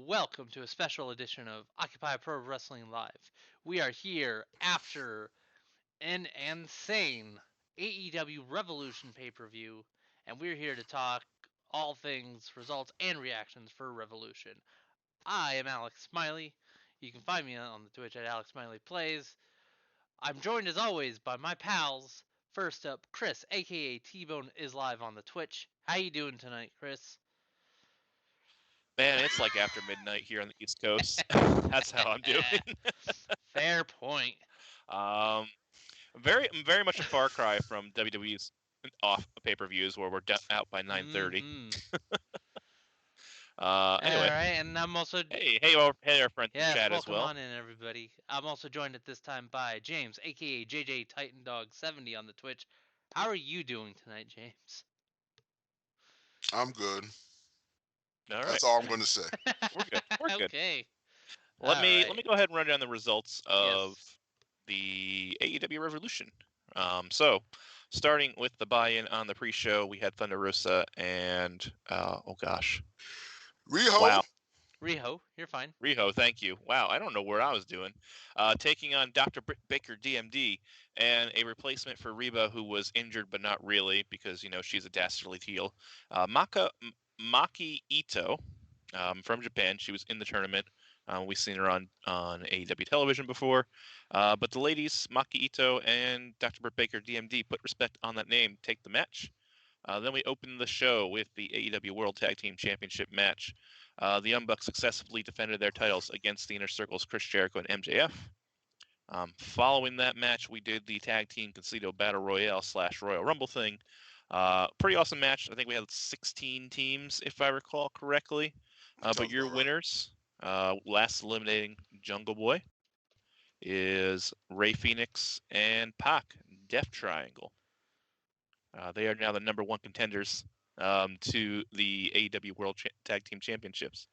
welcome to a special edition of Occupy Pro Wrestling Live. We are here after an insane AEW Revolution pay-per-view, and we're here to talk all things, results, and reactions for Revolution. I am Alex Smiley. You can find me on the Twitch at Alex Smiley Plays. I'm joined as always by my pals. First up, Chris, aka T-Bone, is live on the Twitch. How you doing tonight, Chris? Man, it's like after midnight here on the East Coast. That's how I'm doing. Fair point. Very much a far cry from WWE's off pay-per-views where we're out by 9:30. Anyway, all right, and I'm also hey, our friends in chat as well. Welcome on in, everybody. I'm also joined at this time by James, aka JJ Titan Dog 70 on the Twitch. How are you doing tonight, James? I'm good. All right. That's all I'm going to say. We're good. We're good. Okay. Let me go ahead and run down the results of the AEW Revolution. So, starting with the buy-in on the pre-show, we had Thunder Rosa and Riho. Wow. Riho, you're fine. Riho, thank you. Wow, I don't know where I was doing. Taking on Dr. Britt Baker, DMD, and a replacement for Reba, who was injured but not really because she's a dastardly heel. Maki Itoh from Japan. She was in the tournament. We've seen her on AEW television before. But the ladies, Maki Itoh and Dr. Britt Baker, DMD, put respect on that name, take the match. Then we open the show with the AEW World Tag Team Championship match. The Young Bucks successfully defended their titles against the Inner Circle's Chris Jericho and MJF. Following that match, we did the Tag Team Casino Battle Royale / Royal Rumble thing. Pretty awesome match. I think we had 16 teams, if I recall correctly. But your winners, last eliminating Jungle Boy, is Rey Fenix and Pac, Death Triangle. They are now the number one contenders to the AEW World Tag Team Championships.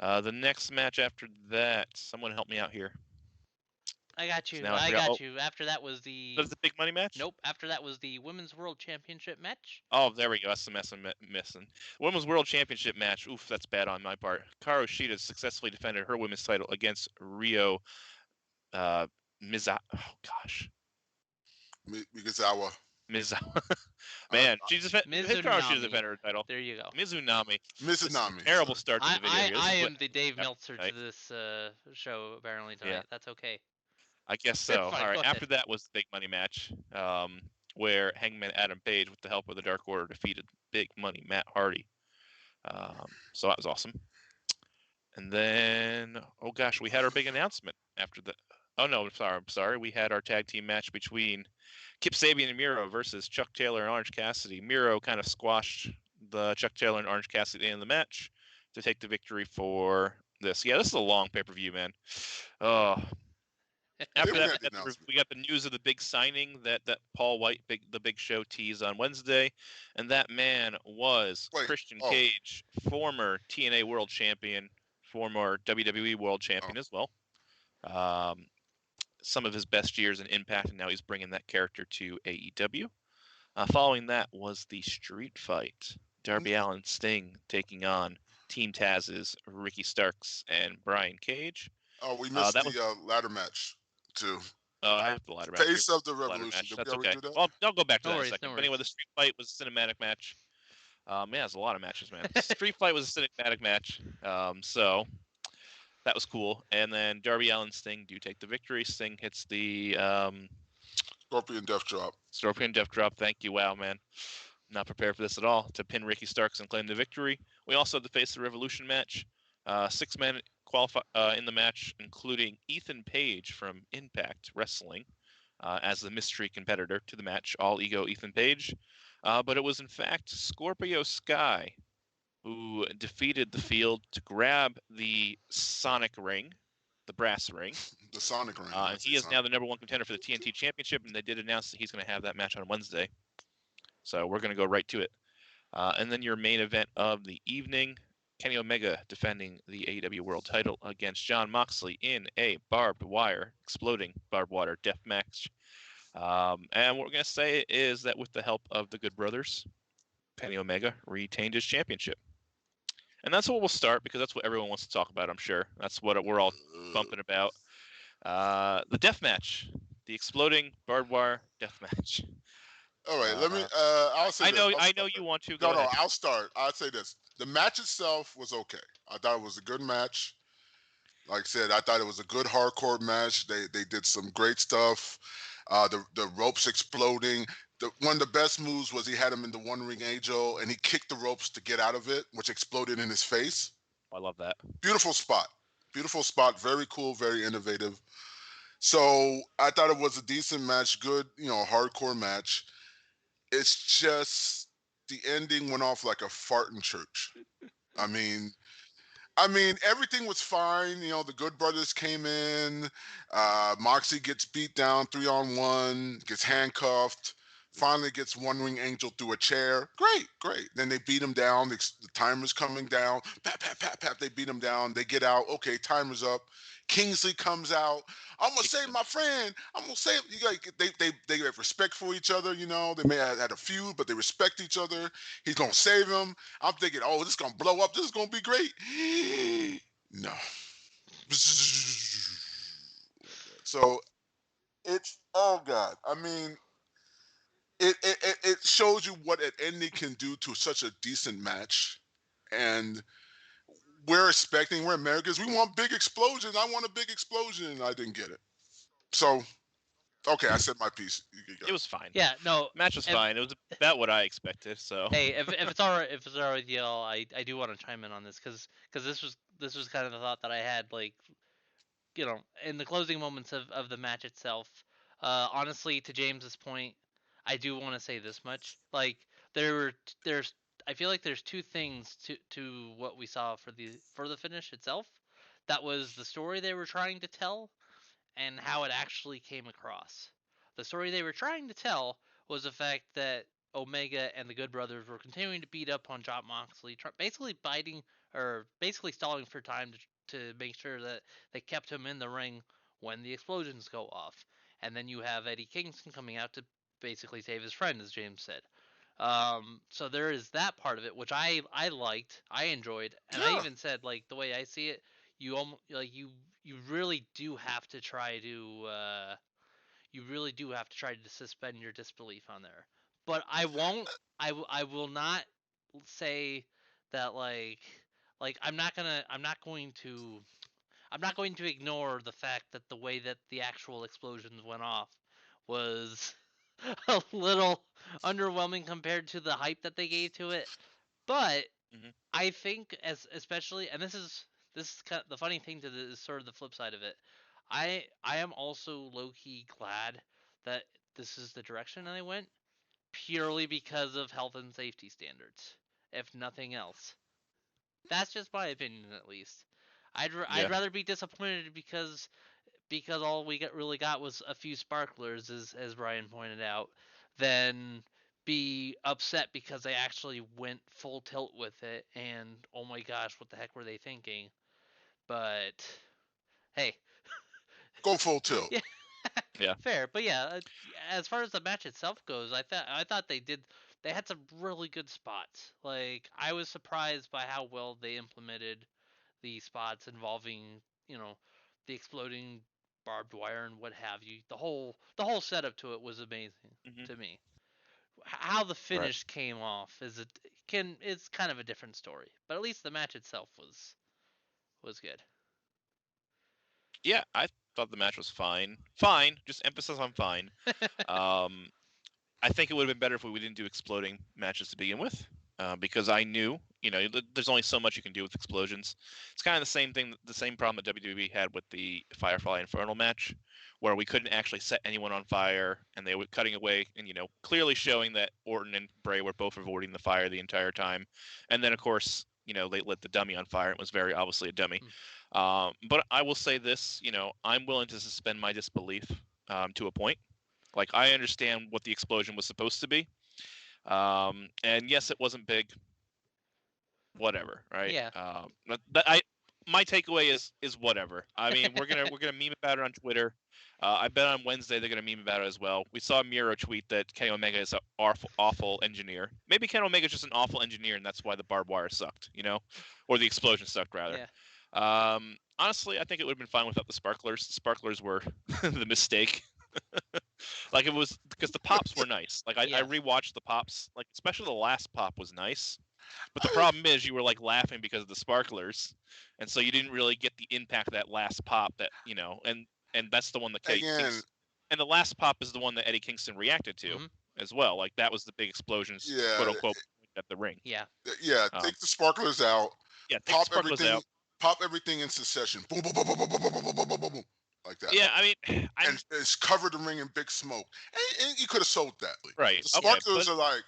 The next match after that, someone help me out here. I got you. I got you. After that was the... That's the big money match? Nope. After that was the Women's World Championship match. Oh, there we go. That's the mess I'm missing. Women's World Championship match. Oof, that's bad on my part. Hikaru Shida successfully defended her women's title against Rio Mizawa. Oh, gosh. Mizawa. Man, she just Hikaru Shida defended her title. There you go. Mizunami. Terrible start to the video. I am the Dave Meltzer to this show, apparently, tonight. Yeah. That's okay. I guess so. All right. After that was the big money match, where Hangman Adam Page, with the help of the Dark Order, defeated Big Money Matt Hardy. So that was awesome. And then, oh gosh, we had our big announcement after the. Oh no, I'm sorry. We had our tag team match between Kip Sabian and Miro versus Chuck Taylor and Orange Cassidy. Miro kind of squashed the Chuck Taylor and Orange Cassidy in the match to take the victory for this. Yeah, this is a long pay-per-view, man. After that, we got the news of the big signing that Paul White, the Big Show, teased on Wednesday, and that man was Christian Cage, former TNA World Champion, former WWE World Champion as well. Some of his best years in Impact, and now he's bringing that character to AEW. Following that was the street fight. Darby Allin Sting taking on Team Taz's Ricky Starks and Brian Cage. Oh, we missed the ladder match, too. I have the ladder match. Face of the Revolution. That's okay. Well, I'll go back to that in a second. But anyway, the street fight was a cinematic match. Man, there's a lot of matches, man. Street fight was a cinematic match. So that was cool. And then Darby Allin Sting do take the victory. Sting hits the Scorpion Death Drop. Scorpion Death Drop. Thank you. Wow, man. Not prepared for this at all. To pin Ricky Starks and claim the victory. We also had the Face of the Revolution match. 6 men qualify in the match, including Ethan Page from Impact Wrestling as the mystery competitor to the match. All ego Ethan Page. But it was, in fact, Scorpio Sky who defeated the Field to grab the Sonic ring, the brass ring. The Sonic ring. He is now the number one contender for the TNT Championship, and they did announce that he's going to have that match on Wednesday. So we're going to go right to it. And then your main event of the evening, Kenny Omega defending the AEW World title against Jon Moxley in a exploding barbed wire death match. And what we're going to say is that with the help of the Good Brothers, Kenny Omega retained his championship. And that's what we'll start because that's what everyone wants to talk about, I'm sure. That's what we're all bumping about. The death match. The exploding barbed wire death match. All right, let me. I'll say I this. know you want to. Go No, ahead. I'll start. I'll say this. The match itself was okay. I thought it was a good match. Like I said, I thought it was a good hardcore match. They did some great stuff. The ropes exploding. One of the best moves was he had him in the one ring angel and he kicked the ropes to get out of it, which exploded in his face. I love that. Beautiful spot. Beautiful spot. Very cool. Very innovative. So I thought it was a decent match. Good, hardcore match. It's just the ending went off like a fart in church. I mean, everything was fine. The Good Brothers came in. Moxie gets beat down 3-on-1, gets handcuffed. Finally gets One Ring Angel through a chair. Great, great. Then they beat him down. The timer's coming down. Pat, pat, pat, pat. They beat him down. They get out. Okay, timer's up. Kingsley comes out. I'm gonna save my friend. I'm gonna save you. They have respect for each other. They may have had a feud, but they respect each other. He's gonna save him. I'm thinking, oh, this is gonna blow up. This is gonna be great. No. So it's, oh god. I mean, it shows you what an ending can do to such a decent match, and we're Americans. We want big explosions. I want a big explosion, and I didn't get it. So, okay, I said my piece. It was fine. Yeah, no. Match was fine. It was about what I expected. So. Hey, if it's all right, with y'all, I do want to chime in on this because this was kind of the thought that I had, like, in the closing moments of the match itself. Honestly, to James's point, I do want to say this much. Like, there's I feel like there's two things to what we saw for the finish itself. That was the story they were trying to tell and how it actually came across. The story they were trying to tell was the fact that Omega and the Good Brothers were continuing to beat up on Jon Moxley, basically basically stalling for time to make sure that they kept him in the ring when the explosions go off. And then you have Eddie Kingston coming out to basically save his friend, as James said. So there is that part of it, which I liked, I enjoyed, and I even said, like, the way I see it, you almost like you really do have to try to suspend your disbelief on there. But I won't. I will not say that, like I'm not going to ignore the fact that the way that the actual explosions went off was a little underwhelming compared to the hype that they gave to it. But I think, especially, and this is kind of, the funny thing to this is sort of the flip side of it. I am also low key glad that this is the direction I went, purely because of health and safety standards, if nothing else. That's just my opinion, at least. I'd rather be disappointed because all we really got was a few sparklers, as Brian pointed out, than be upset because they actually went full tilt with it and, oh my gosh, what the heck were they thinking? But hey, go full tilt. Yeah. Fair. But yeah, as far as the match itself goes, I thought they had some really good spots. Like, I was surprised by how well they implemented the spots involving, the exploding barbed wire and what have you. The whole setup to it was amazing to me. How the finish came off it's kind of a different story, but at least the match itself was good. Yeah, I thought the match was fine. Fine, just emphasis on fine. I think it would have been better if we didn't do exploding matches to begin with, because I knew, there's only so much you can do with explosions. It's kind of the same thing, the same problem that WWE had with the Firefly Infernal match, where we couldn't actually set anyone on fire, and they were cutting away and, clearly showing that Orton and Bray were both avoiding the fire the entire time. And then, of course, they lit the dummy on fire. It was very obviously a dummy. But I will say this, I'm willing to suspend my disbelief to a point. Like, I understand what the explosion was supposed to be. And yes, it wasn't big. Whatever, right? Yeah. my takeaway is whatever. I mean, we're gonna meme about it on Twitter. I bet on Wednesday they're gonna meme about it as well. We saw Miro tweet that Kenny Omega is an awful engineer. Maybe Kenny Omega's just an awful engineer, and that's why the barbed wire sucked, or the explosion sucked rather. Yeah. Honestly, I think it would have been fine without the sparklers. The sparklers were the mistake. Like it was because the pops were nice. Like I rewatched the pops, like especially the last pop was nice. But the problem is you were like laughing because of the sparklers, and so you didn't really get the impact of that last pop that and that's the one that and the last pop is the one that Eddie Kingston reacted to as well. Like that was the big explosions, quote unquote, at the ring. Yeah. Take the sparklers out. Yeah, take the sparklers out. Pop everything in succession. Boom, boom, boom, boom, boom, boom, boom, boom, boom, boom, boom, boom, like that. Yeah, I mean, and it's covered the ring in big smoke, and you could have sold that. Right. The sparklers are like.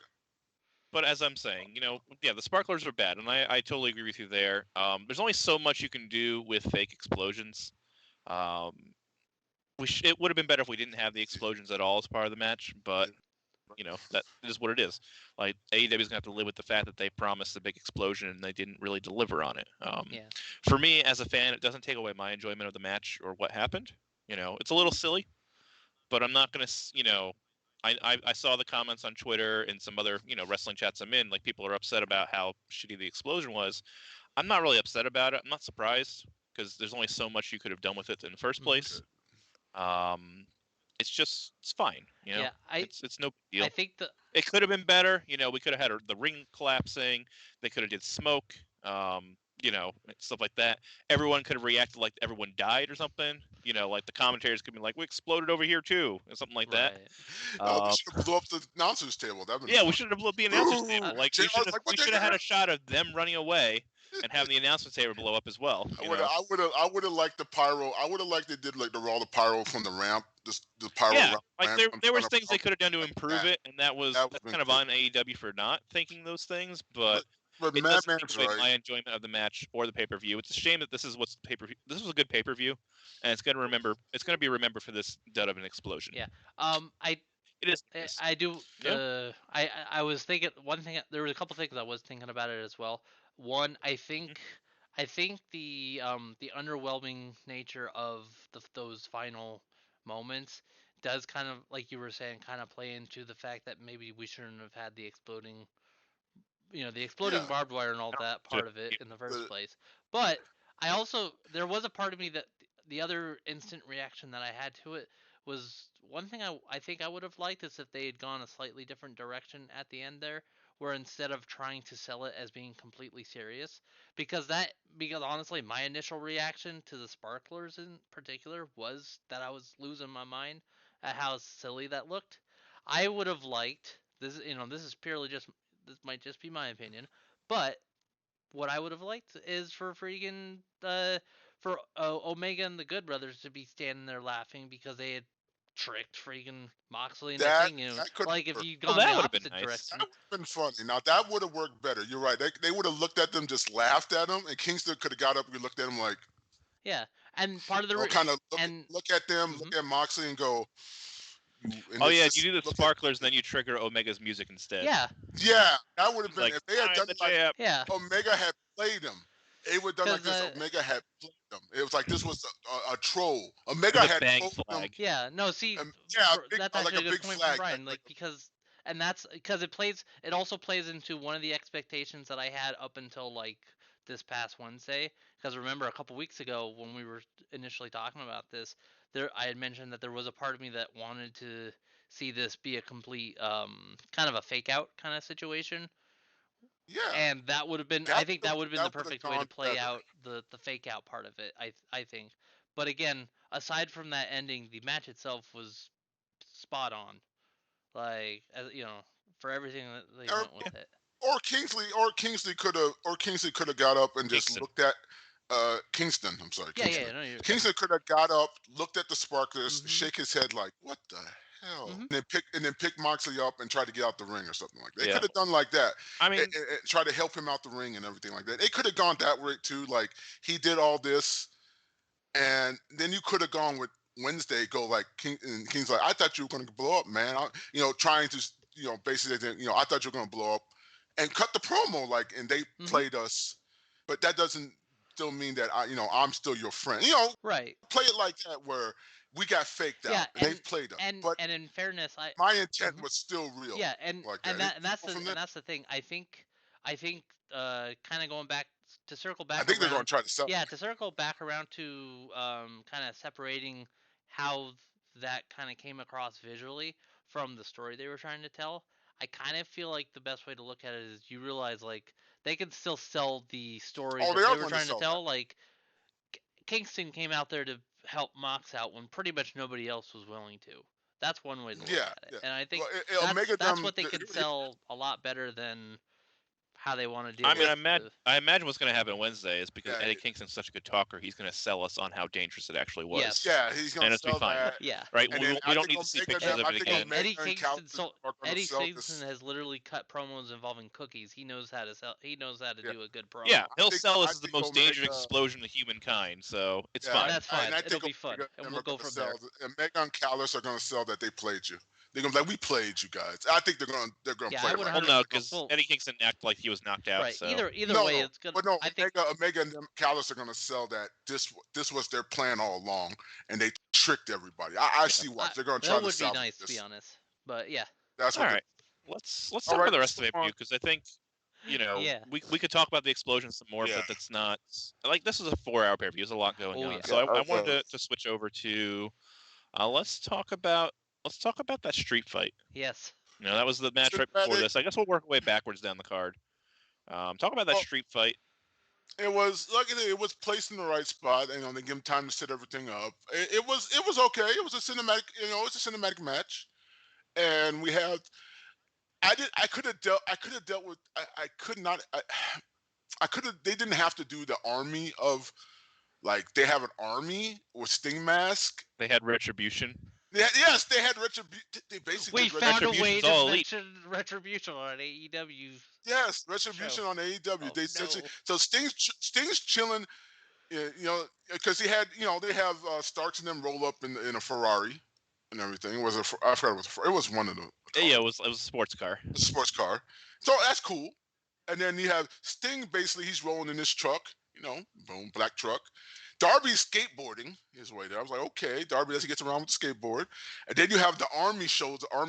But as I'm saying, the sparklers are bad, and I totally agree with you there. There's only so much you can do with fake explosions. It would have been better if we didn't have the explosions at all as part of the match, but that is what it is. Like AEW is gonna have to live with the fact that they promised a big explosion and they didn't really deliver on it. For me as a fan, it doesn't take away my enjoyment of the match or what happened. It's a little silly, but I'm not gonna. I saw the comments on Twitter and some other wrestling chats I'm in. Like people are upset about how shitty the explosion was. I'm not really upset about it. I'm not surprised because there's only so much you could have done with it in the first place. It's fine. It's no big deal. I think it could have been better. We could have had the ring collapsing. They could have did smoke. Stuff like that. Everyone could have reacted like everyone died or something. Like the commentators could be like, "We exploded over here too," or something like that. We should have blew up the announcers table. We should have blew up the announcers table. Like we should have had a shot of them running away and having the announcement table blow up as well. I would have liked the pyro. I would have liked they did like all the pyro from the ramp. The pyro. Yeah, ramp, like there was things they could have done to improve it, and that's kind of on AEW for not thinking those things, but. It doesn't take away my enjoyment of the match or the pay-per-view. It's a shame that this is what's the pay-per-view. This was a good pay-per-view, and it's gonna be remembered for this dud of an explosion. Yeah. It is. I do. Yeah. I was thinking one thing. There was a couple things I was thinking about it as well. One, I think the underwhelming nature of those final moments does kind of, like you were saying, kind of play into the fact that maybe we shouldn't have had the exploding barbed wire and all that part of it in the first place. But there was a part of me that the other instant reaction that I had to it was one thing I think I would have liked is if they had gone a slightly different direction at the end there, where instead of trying to sell it as being completely serious, because honestly my initial reaction to the sparklers in particular was that I was losing my mind at how silly that looked. I would have liked this. This is purely just. This might just be my opinion, but what I would have liked is for freaking Omega and the Good Brothers to be standing there laughing because they had tricked freaking Moxley and the King. Like if you'd gone the opposite direction, that would have been funny. Now that would have worked better. You're right. They would have looked at them, just laughed at them, and Kingston could have got up and looked at them like, yeah. And part of the kind of look at them, look at Moxley, and go. You do the sparklers, and then you trigger Omega's music instead. Yeah, that would have been if they had done like Omega had played them. It would have done like this. Omega had played them. It was like this was a troll. Omega had told them. Yeah, no, see, that's actually a good point from Brian. Because it also plays into one of the expectations that I had up until like this past Wednesday. Because remember, a couple weeks ago when we were initially talking about this, I had mentioned that there was a part of me that wanted to see this be a complete kind of a fake out kind of situation. Yeah. And that would have been I think that would have been the perfect way to play out the fake out part of it, I think. But again, aside from that ending, the match itself was spot on. Like for everything that they went with it. Or Kingsley could have got up and just looked at Kingston. I'm sorry. Kingston. Yeah. Kingston could have got up, looked at the sparklers, shake his head like, "What the hell?" And then pick Moxley up and try to get out the ring or something like that. They could have done like that. I mean, and try to help him out the ring and everything like that. They could have gone that way too. Like he did all this, and then you could have gone with Wednesday. Go like King's like, "I thought you were going to blow up, man." Trying to basically, I thought you were going to blow up, and cut the promo like, and they played us, but that doesn't still mean that I'm still your friend. Right. Play it like that where we got faked Yeah, out and they've played us. But and in fairness, my intent was still real. yeah, and Like and that. that's the thing. I think kind of going back to circle back I think they're going around. to try to sell. Yeah, to circle back around to kind of separating how that kind of came across visually from the story they were trying to tell. I kind of feel like the best way to look at it is you realize like they can still sell the stories Oh, that they they are were going to trying to sell tell. that. Like Kingston came out there to help Mox out when pretty much nobody else was willing to. That's one way to look Yeah, at it, yeah. and I think Well, it'll make it that's them. what they could sell a lot better than how they want to deal I mean, with. I imagine what's going to happen Wednesday is because Yeah, Eddie Kingston's such a good talker, he's going to sell us on how dangerous it actually was. Yes. Yeah, he's going And to it's be sell fine. that. Yeah. Right? And We, then we I don't think need to see Omega pictures them- of I it think again. Omega Eddie and Kingston Calvin are gonna Eddie sell Kingston this. has literally cut promos involving cookies. He knows how to sell. He knows how to Yeah. do a good promo. Yeah, he'll think- sell I us as the think most dangerous Omega- explosion of humankind, so it's Yeah, fine. That's fine. And I It'll think be fun, Omega and them we'll are go gonna from there. sell. And Omega and Callis are going to sell that they played you. They're going to be like, we played you guys. I think they're going to Yeah, play I it would like Well, that. no, because Well- Eddie Kingston acted like he was knocked out. Right. So Either No, way, no. it's good. But no, I think Omega and them Callis are going to sell that this was their plan all along, and they tricked everybody. I see what they're going to try that to would be salvage nice to this. be honest. But yeah. That's all what. right, let's All talk right, about the rest of let's the move on. pay because I think Yeah. we could talk about the explosion some more, Yeah. but that's not like this is a 4-hour pay per view. There's a lot going Oh, on, yeah. so I wanted Okay. to switch over to let's talk about that street fight. Yes. That was the match right before this. I guess we'll work our way backwards down the card. Talk about that street fight. It was like it was placed in the right spot, and they give him time to set everything up. It was okay. It was a cinematic, it's a cinematic match, and we had. I could have dealt with. I could not. I could have. They didn't have to do the army of, like they have an army with Sting mask. They had Retribution. Yes, they had Retribution. They basically We did found a way Retribution's to all elite. mention Retribution on AEW. Yes, Retribution show. on AEW. Oh, They no. so Sting's chilling, because he had, they have Starks and them roll up in a Ferrari and everything. I forgot it was one of the cars, Yeah, it was a sports car. a sports car. So that's cool. And then you have Sting. Basically, he's rolling in this truck. Boom, black truck. Darby's skateboarding his way there. I was like, okay, Darby as he gets around with the skateboard. And then you have the army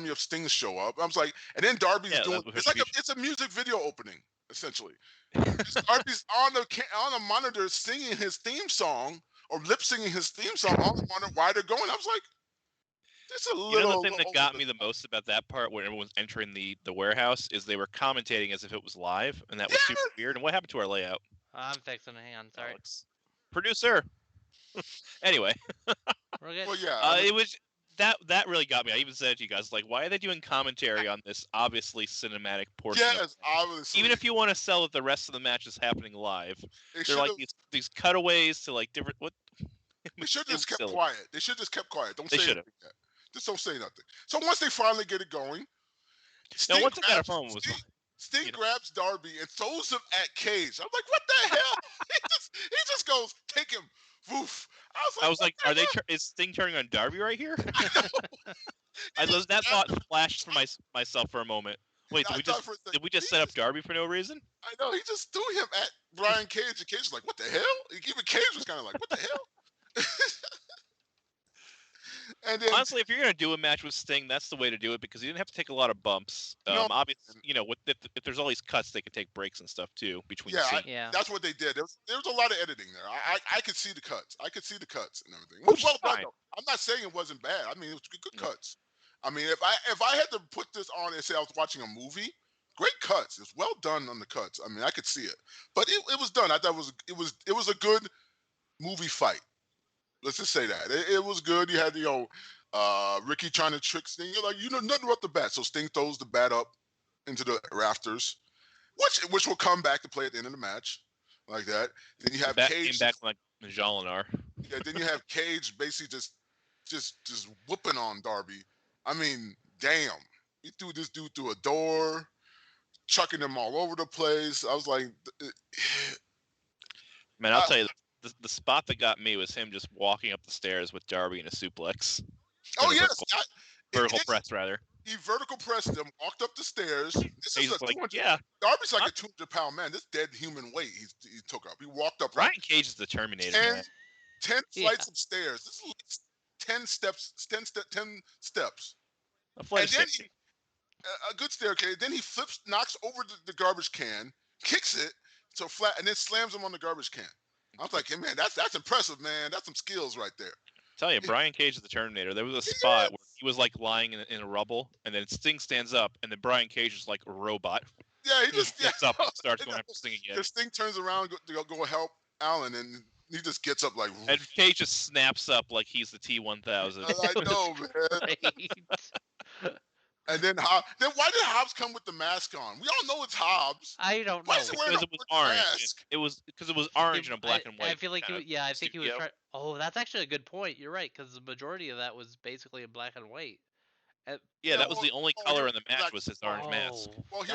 of Stings show up. I was like, and then Darby's doing. that was It's like it's a music video opening essentially. Darby's on the monitor singing his theme song or lip singing his theme song on the monitor while they're going. I was like, it's a little. The thing that got me the most about that part when everyone was entering the warehouse is they were commentating as if it was live, and that was super weird. And what happened to our layout? I'm fixing a hand. Sorry. Alex? Producer. Anyway, We're good. Well, yeah. it was that really got me. I even said to you guys, like, why are they doing commentary on this obviously cinematic portion? Yes, obviously. Even if you want to sell that the rest of the match is happening live, They they're like should've- these cutaways to like different what. They should have just kept silly. quiet. They should just kept quiet. Don't They say should've. anything yet. Just don't say nothing. So once they finally get it going, No, once it got a phone was Sting you know. grabs Darby and throws him at Cage. I'm like, what the hell? he just goes, take him. Woof. I was like, what the hell? is Sting turning on Darby right here? That thought flashed for myself for a moment. Wait, I thought for a did we second, just set up Darby for no reason? I know, he just threw him at Brian Cage, and Cage was like, what the hell? Even Cage was kind of like, what the hell? And then, Honestly, if you're gonna do a match with Sting, that's the way to do it because he didn't have to take a lot of bumps. No. Obviously, if there's all these cuts, they could take breaks and stuff too between Yeah, scenes. Yeah. that's what they did. There was a lot of editing there. I could see the cuts. I could see the cuts and everything. Which is Well done, fine. though. I'm not saying it wasn't bad. I mean, it was good No. cuts. I mean, if I had to put this on and say I was watching a movie, great cuts. It's well done on the cuts. I mean, I could see it, but it was done. I thought it was a good movie fight. Let's just say that it was good. You had Ricky trying to trick Sting. You're like, nothing about the bat. So Sting throws the bat up into the rafters, which will come back to play at the end of the match, like that. Then you have Cage. Came back like Jolinar. Yeah, then you have Cage basically just whooping on Darby. I mean, damn. He threw this dude through a door, chucking him all over the place. I was like, Man, I'll tell you, the spot that got me was him just walking up the stairs with Darby in a suplex. oh In a yes, vertical his- press rather. He vertical pressed him, walked up the stairs. This He's is a like, 200. yeah. Darby's like a 200-pound man. This dead human weight he took up. He walked up Brian like Cage is the Terminator, 10, man. 10 Yeah. flights of stairs. This is 10 steps, 10 steps. A flight And of then 60. a good staircase. Then he flips, knocks over the garbage can, kicks it so flat, and then slams him on the garbage can. I was like, hey, man, that's impressive, man. That's some skills right there. Tell you, Brian Cage is the Terminator. There was a spot where he was like lying in a rubble, and then Sting stands up, and then Brian Cage is like a robot. Yeah, he just Gets up and starts going after Sting again. Because Sting turns around to go help Allin, and he just gets up like. And Cage just snaps up like he's the T-1000. I know, man. And then why did Hobbs come with the mask on? We all know it's Hobbs. I don't know. Why is he wearing Because it was orange. It was because it was orange and a black and white. I feel like I think he was studio. trying. Oh, that's actually a good point. You're right, because the majority of that was basically in black and white. Yeah, that was the only color in the match black- was his orange mask. Well, he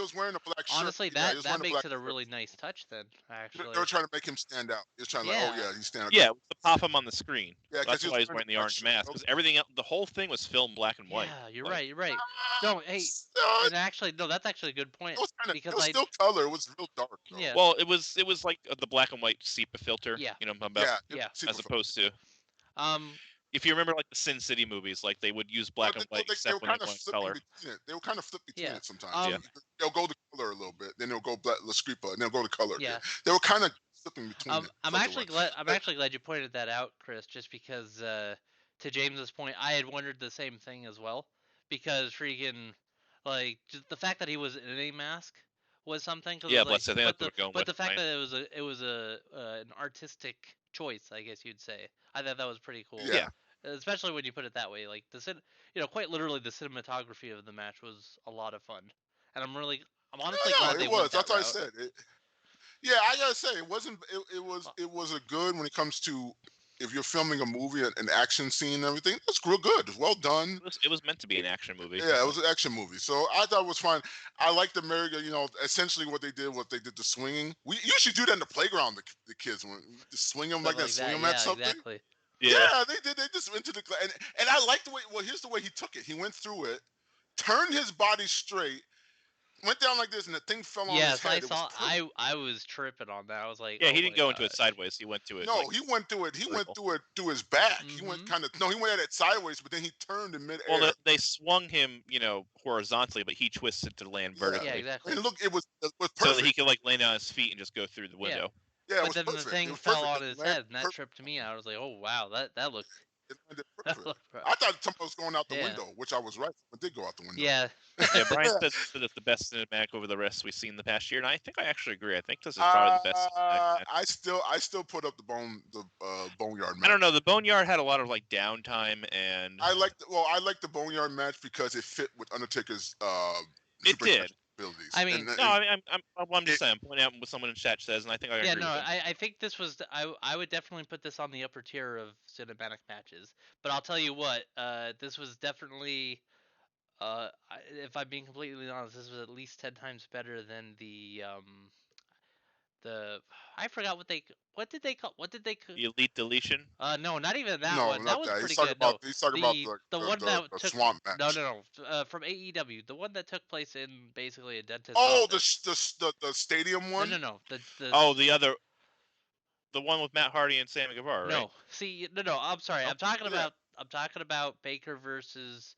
was wearing a black shirt. Honestly, Yeah, he was that wearing a makes black it a shirt. really nice touch. Then actually, They were trying to make him stand out. He was trying to Yeah. like, oh yeah, he's standing out. Yeah, to pop him on the screen. Yeah, That's he why he's wearing wearing the black orange shirt. mask. Because everything, the whole thing was filmed black and white. Yeah, you're Like, right. You're right. No, hey, and actually, no, that's actually a good point. It was kind of. because It was I still color. It was real dark. Though. Yeah. Well, it was like the black and white sepia filter. Yeah. You know what I'm talking about? Yeah. Yeah. super As opposed to um, if you remember like the Sin City movies, like they would use black and white they except were when kind they of went flipping color. between it. They were kind of flip between Yeah. it sometimes. Yeah. They'll go to color a little bit, then they'll go black La Scripa, and they'll go to color. Yeah. Again. They were kind of flipping between it. I'm actually glad you pointed that out, Chris. Just because, to James's point, I had wondered the same thing as well. Because freaking, like, just the fact that he was in a mask was something. Yeah, but I think that's what we're going but with, the fact right? that it was an artistic choice, I guess you'd say. I thought that was pretty cool. Yeah. Especially when you put it that way, like quite literally, the cinematography of the match was a lot of fun, and I'm honestly glad they it went was. that That's what I route. said. Yeah, I gotta say, it wasn't. It was a good when it comes to if you're filming a movie, an action scene, and everything. That's real good. It's well done. It was meant to be an action movie. Yeah, it was an action movie, so I thought it was fine. I liked the America. Essentially what they did was they did the swinging. We usually do that in the playground. The kids when swing them like that, swing them at something. Exactly. Yeah, they did. They just went to the and I like the way. Well, here's the way he took it. He went through it, turned his body straight, went down like this, and the thing fell on his Yes, head. I saw. I was tripping on that. I was like, Yeah, oh he didn't my go into God. it sideways. He went to it. No, like, he went through it. He went vertical. through it through his back. He went Mhm. he went at it sideways, but then he turned in midair. Well, they swung him, horizontally, but he twisted to land vertically. Yeah, exactly. And look, it was So perfect. that he could like land on his feet and just go through the window. Yeah, it But was then perfect. the thing It was fell perfect. on It his landed head, and that perfect. tripped me out. I was like, oh wow, that looked. It landed That perfect. looked I thought something was going out the Yeah. window, which I was right. It did go out the window. yeah. Yeah, Brian said that it's the best cinematic over the rest we've seen the past year, and I think I actually agree. I think this is probably the best cinematic match. I still put up the boneyard match. I don't know. The Boneyard had a lot of like downtime, and I like the boneyard match because it fit with Undertaker's It did. abilities. I mean, no, I'm just saying. I'm pointing out what someone in chat says, and I think I agree Yeah, with no, him. I think this was I would definitely put this on the upper tier of cinematic matches. But I'll tell you what, this was definitely, if I'm being completely honest, this was at least 10 times better than the I forgot what did they call The Elite Deletion. no, not even that no, one. not That was that. pretty He's talking good. about No, he's talking about the one that the took swamp match. no, from AEW, the one that took place in basically a dentist. Oh, office. the stadium one. No, The one with Matt Hardy and Sammy Guevara, right? No, see, no. I'm sorry. Oh, I'm talking about Baker versus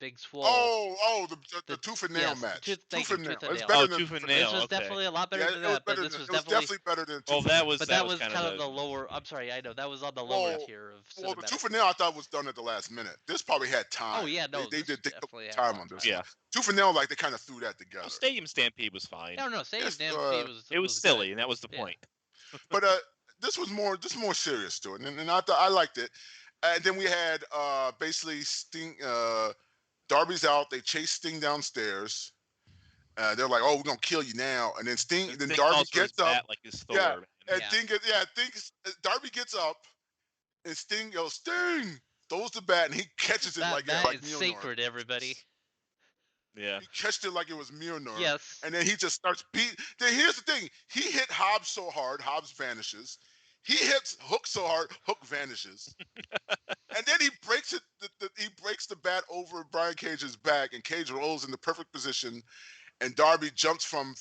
Big Swole. Oh, the tooth and nail yes, match. tooth and nail. It's Oh, better than tooth and and nail. This was okay. definitely a lot better Yeah, than it was that, but better. this was It was definitely better than. Well, Tooth that and was But that that was was kind kind of of the lower. I'm sorry, I know that was on the lower Well, tier of Well, the cinematic. tooth and nail I thought was done at the last minute. This probably had time. Oh yeah, no, they this took definitely had a time lot on of this. yeah. Tooth and nail, like they kind of threw that together. Well, Stadium Stampede was fine. No, Save Yes, Damn it Fee was good. silly, and that was the Yeah. point. But this was more serious to it, and I liked it. And then we had basically Sting. Darby's out. They chase Sting downstairs. They're like, "Oh, we're gonna kill you now." And then Sting Darby calls for his gets up. bat like his Thor. Yeah, man. and Yeah. Darby gets up, and Sting goes, "Sting!" Throws the bat, and he catches it like that is Mjolnir. sacred, everybody. Yeah. He catched it like it was Mjolnir. Yes. And then he just starts beat. Then here's the thing: he hit Hobbs so hard, Hobbs vanishes. He hits Hook so hard, Hook vanishes. And then he breaks breaks the bat over Brian Cage's back, and Cage rolls in the perfect position, and Darby jumps from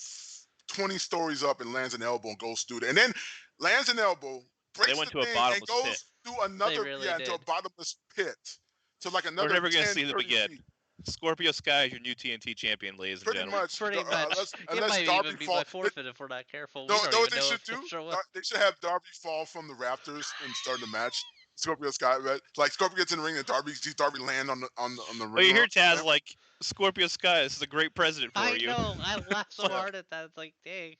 20 stories up and lands an elbow and goes through it. And then lands an elbow, They breaks went the to a thing, and bottomless goes pit. through another, really into a did. bottomless pit. So like We're another never going to 10, see them 30 again. feet. Scorpio Sky is your new TNT champion, ladies and Pretty gentlemen. much. Pretty much. It Unless might Darby even be falls. my forfeit if we're not careful. No, We don't know what even they know should if he'll do? show up. They should have Darby fall from the rafters and start the match. Scorpio Sky, right? Like Scorpio gets in the ring and Darby land on the ring. Well, you hear Taz ramp. like, Scorpio Sky, this is a great president for I you. know. I laughed so Like- hard at that. It's like, dang.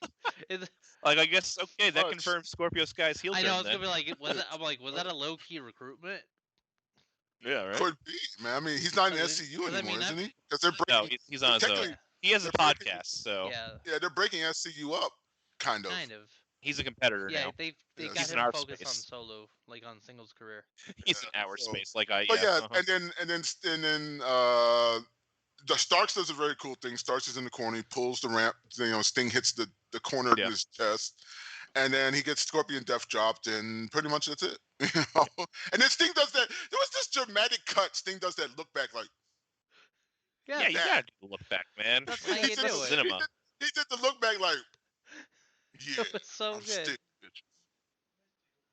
Like, I guess, okay, that Much. confirms Scorpio Sky's heel I turn know. It's then. gonna be like, was that a low key recruitment? Yeah, right? Could be, man. I mean, he's not in Does it- SCU does that anymore, mean isn't that- he? Because they're No, breaking. he's on his own. technically, He has a they're breaking- podcast, so Yeah, Yeah, they're breaking SCU up, kind of. kind of. he's a competitor Yeah, now. they Yeah. got He's in him our focused on space. solo, like on singles career. He's in Yeah, our so- space, like I. But yeah, uh-huh. and then the Starks does a very cool thing. Starks is in the corner, he pulls the ramp. Sting hits the corner Yeah. of his chest, and then he gets Scorpion Death dropped, and pretty much that's it. You know? And then Sting does that. There was this dramatic cut. Sting does that look back like. Yeah, you that. gotta do the look back, man. That's how He you did do the- it. Cinema. He did the look back like. Yeah, It was so I'm good. Sting, bitch.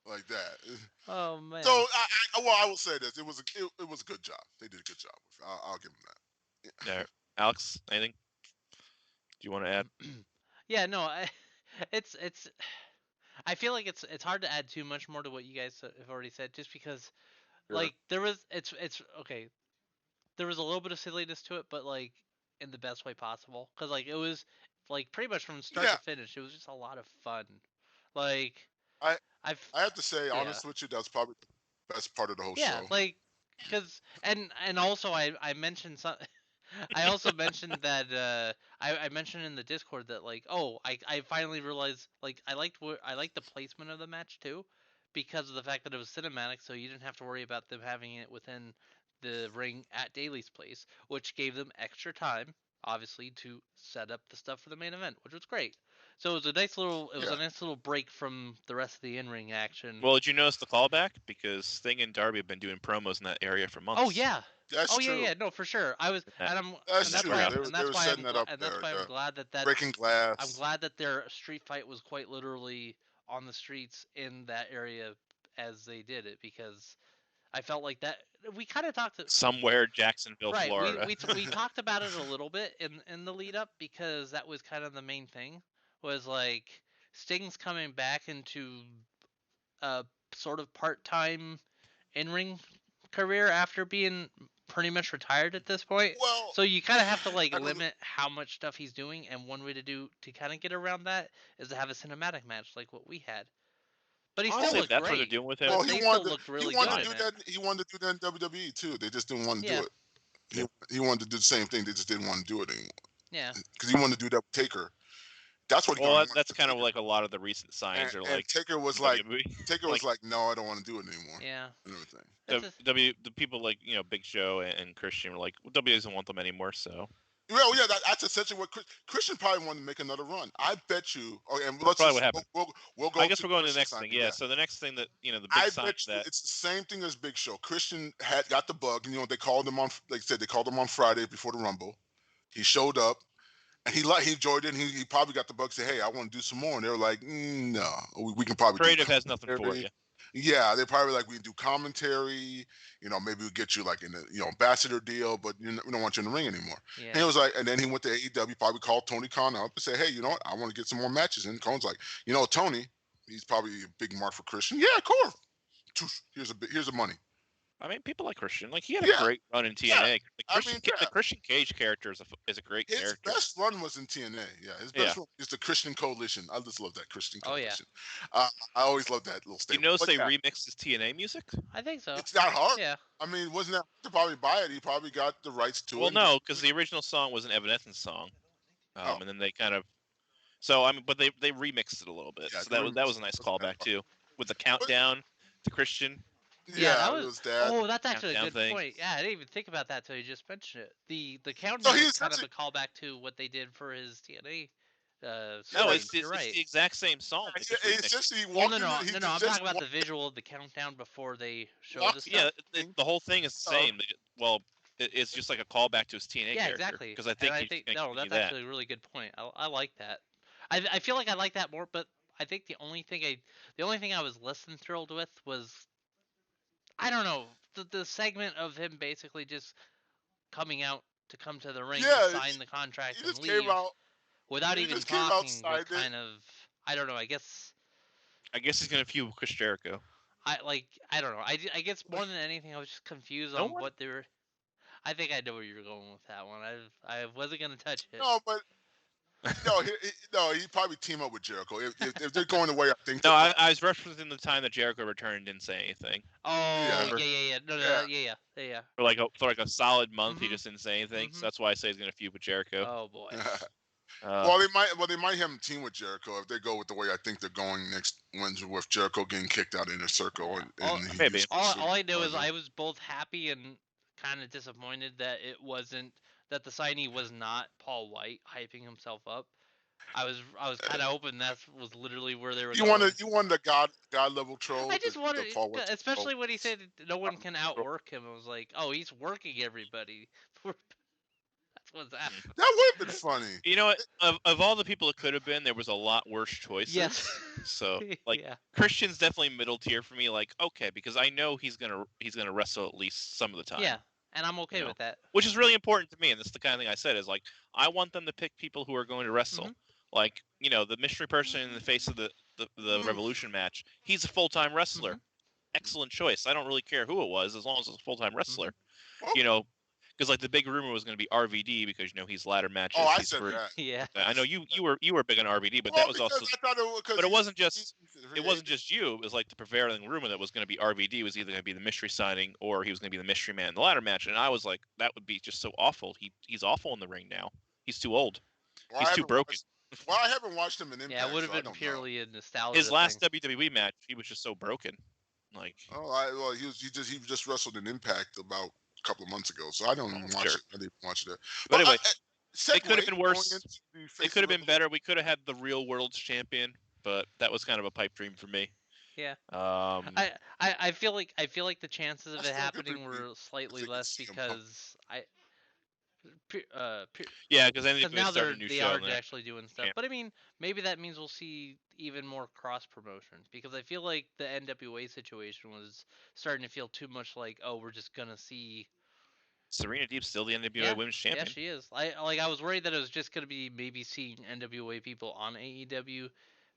Like that. Oh man. So I will say this: it was a good job. They did a good job. I'll give them that. Yeah. Alex, anything? Do you want to add? Yeah, no, it's. I feel like it's hard to add too much more to what you guys have already said, just because, Sure. like, there was it's okay. There was a little bit of silliness to it, but like in the best way possible, because like it was like pretty much from start Yeah. to finish, it was just a lot of fun. Like I I've have to say, Yeah. honest with you, that's probably the best part of the whole yeah, show. like because and also I mentioned some. I also mentioned that I mentioned in the Discord that like I finally realized like I liked the placement of the match too, because of the fact that it was cinematic, so you didn't have to worry about them having it within the ring at Daly's place, which gave them extra time, obviously, to set up the stuff for the main event, which was great. So it was a nice little break from the rest of the in-ring action. Well, did you notice the callback? Because Sting and Darby have been doing promos in that area for months. Oh yeah. That's true. Yeah, no, for sure. I was, Yeah. and I'm, That's and that's true. why, They were- and they that's were why setting I'm, that up and that's there, why yeah. I'm glad that Breaking glass. I'm glad that their street fight was quite literally on the streets in that area as they did it, because I felt like that we kind of talked to, Somewhere Jacksonville, right. Florida. We talked about it a little bit in the lead up, because that was kind of the main thing, was like Sting's coming back into a sort of part-time in-ring career after being pretty much retired at this point. Well, So you kind of have to like I don't- limit how much stuff he's doing, and one way to kind of get around that is to have a cinematic match like what we had. But he still Honestly, looked that's great. what they're doing with him. well, they he still wanted looked to, really he wanted good to in do it. that. He wanted to do that in WWE too. They just didn't want to Yeah. do it. He wanted to do the same thing. They just didn't want to do it anymore Yeah. because he wanted to do that with Taker. That's what he Well, wanted that's with kind of Taker. like a lot of the recent signs and, are and like. Taker was like, like- no, I don't want to do it anymore. Yeah. And everything. It's a- The people like Big Show and Christian were like, well, W doesn't want them anymore, so Well, yeah, that's essentially what Christian probably wanted to make another run. I bet you. Oh, and let's Probably just, what happened. We'll go. I guess we're going to the Christian's next thing. signing, Yeah. So the next thing that the big I sign bet you that it's the same thing as Big Show. Christian had got the bug, and they called him on. Like I said, they called him on Friday before the Rumble. He showed up, and he enjoyed it. And he probably got the bug. Said, "Hey, I want to do some more." And they were like, "No, we can probably creative do has nothing for commentary." you. Yeah, they probably like we can do commentary. Maybe we get you like in the ambassador deal, but we don't want you in the ring anymore. And yeah. he was like, and then he went to AEW, probably called Tony Khan up and said, "Hey, you know what? I want to get some more matches." And Khan's like, Tony, he's probably a big mark for Christian. Yeah, cool. Here's the money. I mean, people like Christian. Like he had a Yeah. great run in TNA. Yeah. The Yeah. Christian Cage character is a great His character. best run was in TNA. Yeah, his best run is the Christian Coalition. I just love that Christian Oh, yeah. Coalition. I always love that little You statement. notice But they yeah, remixed his TNA music? I think so. it's not hard. Yeah. I mean, wasn't that to probably buy it? He probably got the rights to it. Well, no, because the original song was an Evanescence song, Oh. and then they kind of. So I mean, but they remixed it a little bit. Yeah, so they that was a remixed nice it. That's kind callback of fun. too, with the countdown to Christian. Yeah, that it was. was that. Oh, that's actually a countdown good thing. point. Yeah, I didn't even think about that till you just mentioned it. The countdown he is kind of a essentially- callback to what they did for his TNA. No, story. it's You're right. the exact same song. They just remixed It's it. just he Well, walked no. in. I'm talking about the visual of the countdown before they showed Walk- the stuff. Yeah, the whole thing is the Oh. same. Well, it's just like a callback to his TNA Yeah, character. exactly. Because I think he's going to no, do that's that. actually a really good point. I like that. I feel like I like that more, but I think the only thing I was less than thrilled with was, I don't know, the segment of him basically just coming out to come to the ring to Yeah, sign the contract he and just came leave out. without He even just came talking was outside it. kind of, I don't know. I guess he's going to feud with Chris Jericho. I don't know. I guess more than anything, I was just confused on what they were. I think I know where you're going with that one. I wasn't gonna touch it. No, but he'd probably team up with Jericho if they're going the way I think. No, I was referencing the time that Jericho returned and didn't say anything. Oh, Remember? yeah. No, yeah. For like a solid month, he just didn't say anything. So that's why I say he's going to feud with Jericho. Oh boy. Well, they might have him team with Jericho if they go with the way I think they're going next Wednesday, with Jericho getting kicked out in a circle. Yeah. And Maybe. All I know is I was both happy and kind of disappointed that that the signee was not Paul White hyping himself up. I was kind of hoping that was literally where they were going. You wanted a god level troll. I just wanted, Paul White especially when he said no one can outwork him. I was like, oh, he's working everybody. That's what's happening. That would have been funny. You know what? Of all the people it could have been, there was a lot worse choices. Yes. So like yeah. Christian's definitely middle tier for me. Like, okay, because I know he's gonna wrestle at least some of the time. Yeah, and I'm okay with that. Which is really important to me, and that's the kind of thing I said is like I want them to pick people who are going to wrestle. Like, the mystery person in the face of the Revolution match, he's a full-time wrestler. Excellent choice. I don't really care who it was as long as it's a full-time wrestler. Because like the big rumor was going to be RVD because he's ladder matches. Oh, I said that. Yeah. I know you were big on RVD, but that was also. But it wasn't just you. It was like the prevailing rumor that was going to be RVD was either going to be the mystery signing or he was going to be the mystery man in the ladder match, and I was like, that would be just so awful. He's awful in the ring now. He's too old. He's too broken. I haven't watched him in Impact. Yeah, it would have been purely a nostalgia. His last WWE match, he was just so broken. Like. He just wrestled in Impact about a couple of months ago, so I don't watch it. I didn't watch it. But anyway, it could have been worse. It could have been better. We could have had the real World's Champion, but that was kind of a pipe dream for me. Yeah. I feel like the chances of it happening were slightly less because because now they are actually doing stuff. Yeah. But I mean, maybe that means we'll see even more cross promotions because I feel like the NWA situation was starting to feel too much like, oh, we're just gonna see. Serena Deeb's still the NWA Women's Champion. Yeah, she is. I was worried that it was just gonna be maybe seeing NWA people on AEW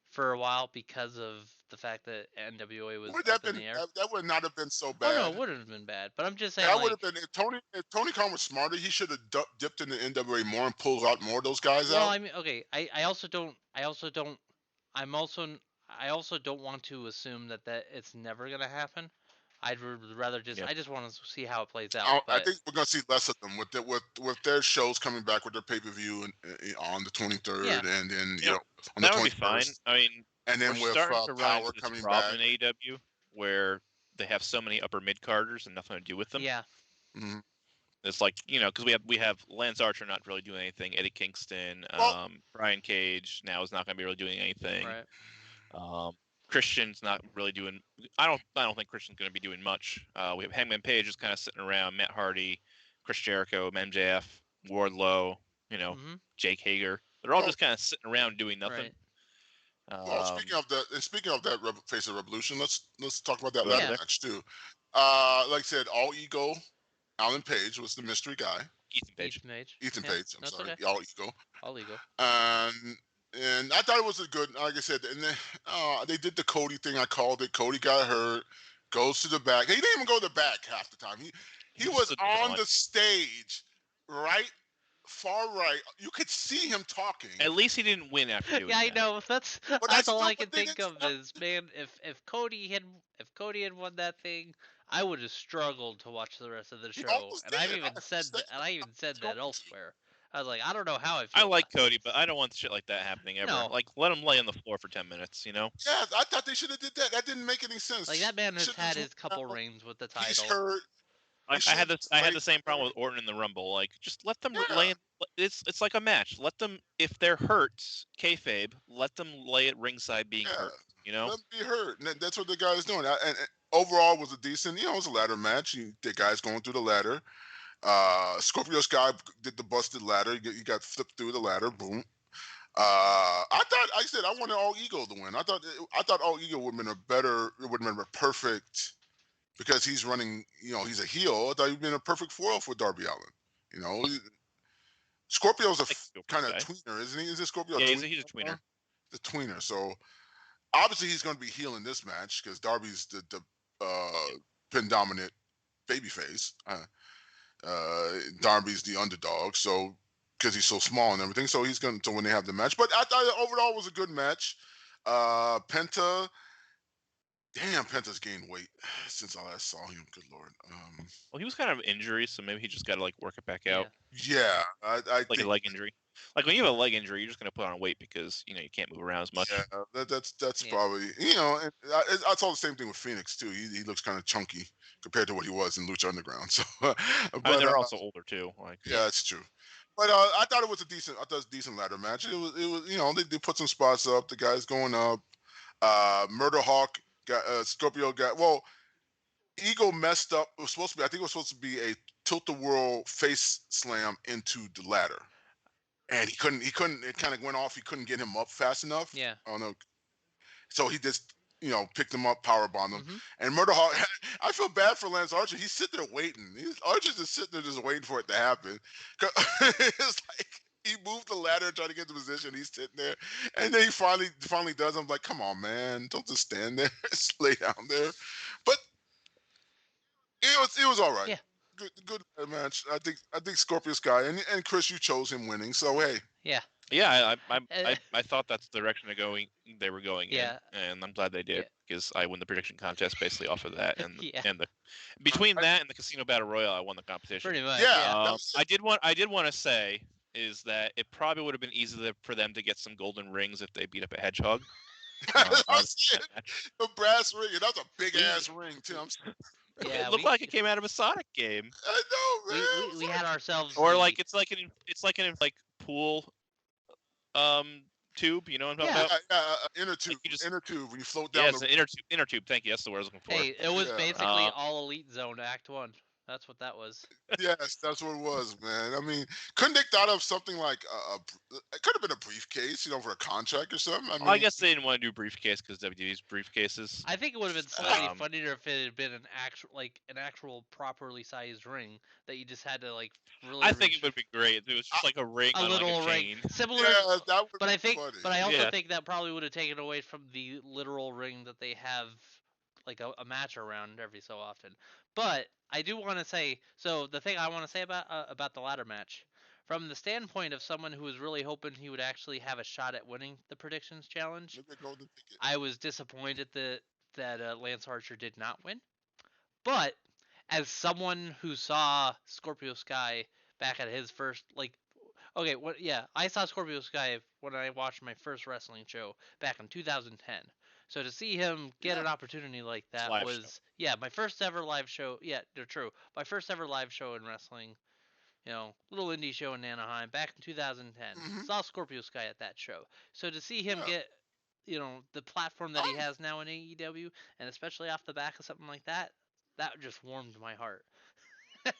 for a while because of the fact that NWA was up in the air. That would not have been so bad. Oh no, it wouldn't have been bad. But I'm just saying. That would have been if Tony Khan was smarter. He should have dipped into NWA more and pulled out more of those guys out. Well, I mean, okay. I also don't want to assume that it's never gonna happen. I'd rather just I just want to see how it plays out. I think we're gonna see less of them with their shows coming back with their pay-per-view on the 23rd, and then on the 21st. That would be fine. I mean, and then with Power coming back in AEW where they have so many upper mid carders and nothing to do with them. Yeah. Mm-hmm. It's like because we have Lance Archer not really doing anything. Eddie Kingston, Brian Cage now is not going to be really doing anything. Right. Christian's not really doing. I don't think Christian's going to be doing much. We have Hangman Page just kind of sitting around. Matt Hardy, Chris Jericho, MJF, Wardlow. Jake Hager. They're all just kind of sitting around doing nothing. Right. Speaking of that Face of Revolution, let's talk about that ladder match too. Like I said, All Ego. Alan Page was the mystery guy. Ethan Page. Page. I'm sorry. Okay. All Ego. And I thought it was a good, like I said, and then they did the Cody thing. I called it. Cody got hurt, goes to the back. He didn't even go to the back half the time. He was on the stage, far right. You could see him talking. At least he didn't win after doing that. I know. That's all I can think of is, man, if Cody had won that thing, I would have struggled to watch the rest of the show. And I even said that elsewhere. I was like, I don't know how I feel. I like Cody, but I don't want shit like that happening ever. No. Like, let him lay on the floor for 10 minutes, Yeah, I thought they should have did that. That didn't make any sense. Like, that man has had his couple reigns with the title. He's hurt. I had the same problem with Orton in the Rumble. Like, just let them lay it. It's like a match. Let them, if they're hurt, kayfabe, let them lay it ringside being hurt. Let them be hurt. And that's what the guy is doing. And overall, it was a decent, it was a ladder match. The guys going through the ladder. Scorpio Sky did the busted ladder. He got flipped through the ladder. Boom. I wanted All Ego to win. I thought All Ego would have been it would have been a perfect, because he's running, he's a heel. I thought he'd been a perfect foil for Darby Allin. Scorpio's a kind of tweener, isn't he? Is it Scorpio? Yeah, he's a tweener. The tweener. So obviously he's going to be heel in this match because Darby's the pin dominant babyface. Darby's the underdog, so because he's so small and everything, so he's going to when they have the match. But I thought overall it was a good match. Penta's gained weight since I last saw him. Good Lord. Well, he was kind of injury, so maybe he just got to work it back out. Yeah, I think a leg injury. When you have a leg injury, you're just going to put on weight because you can't move around as much. Yeah, that's probably and I saw the same thing with Phoenix too. He looks kind of chunky compared to what he was in Lucha Underground. So, but they're also older too. Yeah, that's true. But I thought it was a decent ladder match. It was they put some spots up. The guys going up. Murder Hawk got Scorpio got Ego messed up. It was supposed to be. I think it was supposed to be a tilt-a-whirl face slam into the ladder, and he couldn't. It kind of went off. He couldn't get him up fast enough. Yeah. Oh no. So he just picked him up, powerbombed him, and Murder Hawk. I feel bad for Lance Archer. He's sitting there waiting. Archer's just sitting there, just waiting for it to happen. It's like he moved the ladder, trying to get the position. He's sitting there, and then he finally does. I'm like, come on, man, don't just stand there, just lay down there. But it was all right. Yeah. Good match. I think Scorpio Sky and Chris, you chose him winning. So hey. Yeah. Yeah, I thought that's the direction they were going in, and I'm glad they did because I won the prediction contest basically off of that, and between that and the Casino Battle Royale, I won the competition. Pretty much. Yeah. I did want to say is that it probably would have been easier for them to get some golden rings if they beat up a hedgehog. A brass ring. That's a big ass ring too. It looked like it came out of a Sonic game. I know, man. We had ourselves, or it's like an pool tube, you know what I'm talking about? Inner tube. Inner tube when you float down. Yeah, it's an inner tube. Thank you. That's the word I was looking for. Hey, it was basically all Elite Zone Act 1. That's what that was. Yes, that's what it was, man. I mean, couldn't they thought of something like it could have been a briefcase, for a contract or something? I guess they didn't want to do briefcase because WWE's briefcases. I think it would have been slightly funnier if it had been an actual properly sized ring that you just had to really. I think it would be great. It was just like a ring, a little ring, chain. similar. Yeah, that would but be I think, funny. but I also think that probably would have taken away from the literal ring that they have, a match around every so often. But I do want to say, so the thing I want to say about the ladder match, from the standpoint of someone who was really hoping he would actually have a shot at winning the predictions challenge, I was disappointed that Lance Archer did not win. But as someone who saw Scorpio Sky back at his first, I saw Scorpio Sky when I watched my first wrestling show back in 2010. So to see him get an opportunity like that was my first ever live show. Yeah, they're true. My first ever live show in wrestling. Little indie show in Anaheim back in 2010. Saw Scorpio Sky at that show. So to see him get, the platform that he has now in AEW, and especially off the back of something like that, that just warmed my heart.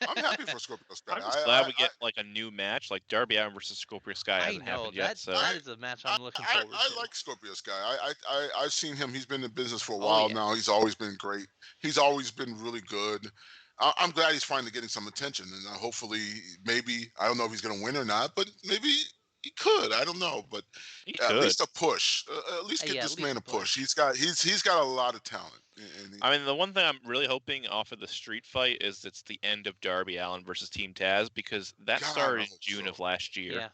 I'm happy for Scorpio Sky. I'm just glad we get a new match, like Darby Allin versus Scorpio Sky hasn't happened yet. So that is a match I'm looking forward to. I like Scorpio Sky. I've seen him. He's been in business for a while now. He's always been great. He's always been really good. I'm glad he's finally getting some attention, and hopefully, maybe I don't know if he's going to win or not, but maybe he could. I don't know, but at least a push. At least get this man a push. He's got a lot of talent. I mean, the one thing I'm really hoping off of the street fight is it's the end of Darby Allin versus Team Taz, because that started in June of last year. Yeah.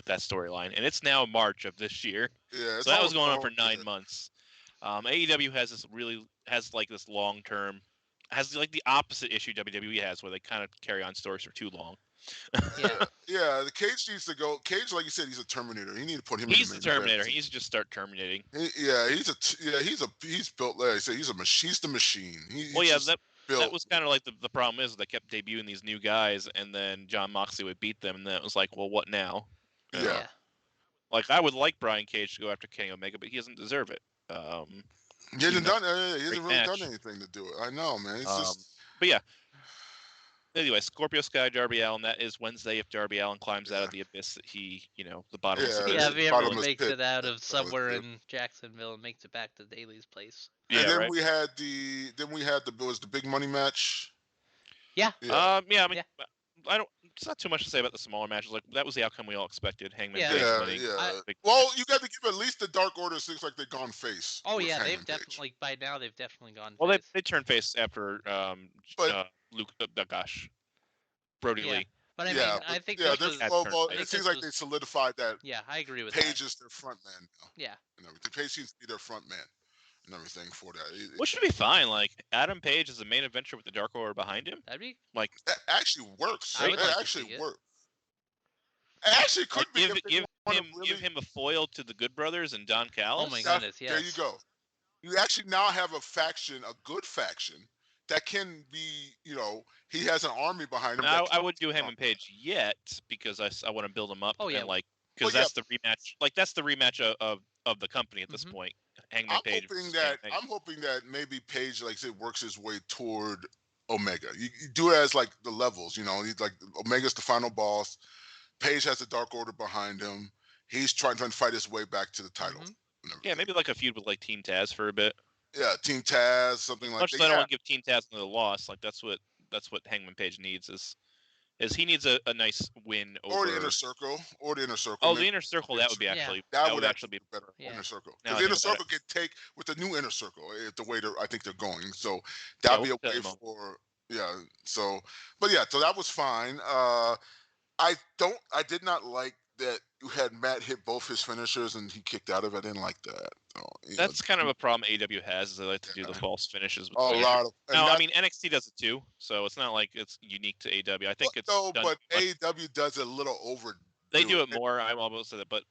That storyline, and it's now March of this year. Yeah, so that was going on for 9 months. AEW has this long term, has the opposite issue WWE has, where they kind of carry on stories for too long. Yeah. The Cage needs to go. Cage, like you said, he's a Terminator. You need to put him. He's the Terminator. He needs to just start terminating. He's built. Like I said, he's the machine. That was kind of like the problem is they kept debuting these new guys, and then John Moxley would beat them, and then it was like, well, what now? Yeah. I would like Brian Cage to go after Kenny Omega, but he doesn't deserve it. He hasn't really done anything to do it. I know, man. It's just. But yeah. anyway, Scorpio Sky, Darby Allin. That is Wednesday if Darby Allin climbs out of the abyss that he, the bottomless Yeah, abyss. Yeah, that if he he fell ever into. bottomless makes pit. it out of That's somewhere true. in Jacksonville and makes it back to Daly's place. Yeah, And then right. we had the big money match. Yeah. Yeah. Yeah, I mean, Yeah. I don't. It's not too much to say about the smaller matches. Like that was the outcome we all expected. Hangman Yeah. Page Yeah, winning. yeah. Big Well, match. you got to give at least the Dark Order looks like they've gone face. Oh with yeah, Hangman they've Page. definitely by now they've definitely gone Well, face. they turned face after But Luke. Brody Yeah. Lee. But I yeah, mean, but I think yeah, this there's was. Had well, turned well, I face. it think seems this like was. they solidified that Yeah, I agree with Page that. is their front man now Yeah. and everything. Page seems to be their front man and everything for that. Which should be fine. Like Adam Page is the main adventure with the Dark Order behind him. That'd be. Like It actually works. I would great. like It to see actually it. works. It actually could Like be if they want to really. give him a foil to the Good Brothers and Don Callis. Oh my That- goodness, There you yes. go. You actually now have a faction, a good faction that can be. He has an army behind him. I wouldn't do Hangman Page yet because I want to build him up. Oh, yeah. And like Well, because that's the rematch. Like that's the rematch of the company at this Mhm. point. Hangman Page. versus I'm hoping that maybe Page, like I said, works his way toward Omega. You do it as like the levels. He's like Omega's the final boss. Page has the Dark Order behind him. He's trying to fight his way back to the title. Mhm. and Yeah, everything. maybe like a feud with like Team Taz for a bit. Yeah, Team Taz, something like Much that. as I don't Yeah. want to give Team Taz another loss, like that's what Hangman Page needs is he needs a nice win over. Or the inner circle. Oh, maybe. the inner circle. That would be Yeah. actually That would actually be be better. Yeah. Inner circle. Now I Because inner think about circle can take with the new inner circle the way I think they're going. So Yeah, that'd we'll be a way set 'em up. for So, but yeah, so that was fine. I did not like that you had Matt hit both his finishers and he kicked out of it. I didn't like that. So, That's kind of a problem AEW has is they like to do the Yeah. false finishes with a finishers. lot of. And No, I that- mean NXT does it too, so it's not like it's unique to AEW. I think it's no, done but much- AEW does it a little over. they do it more. I almost said that, but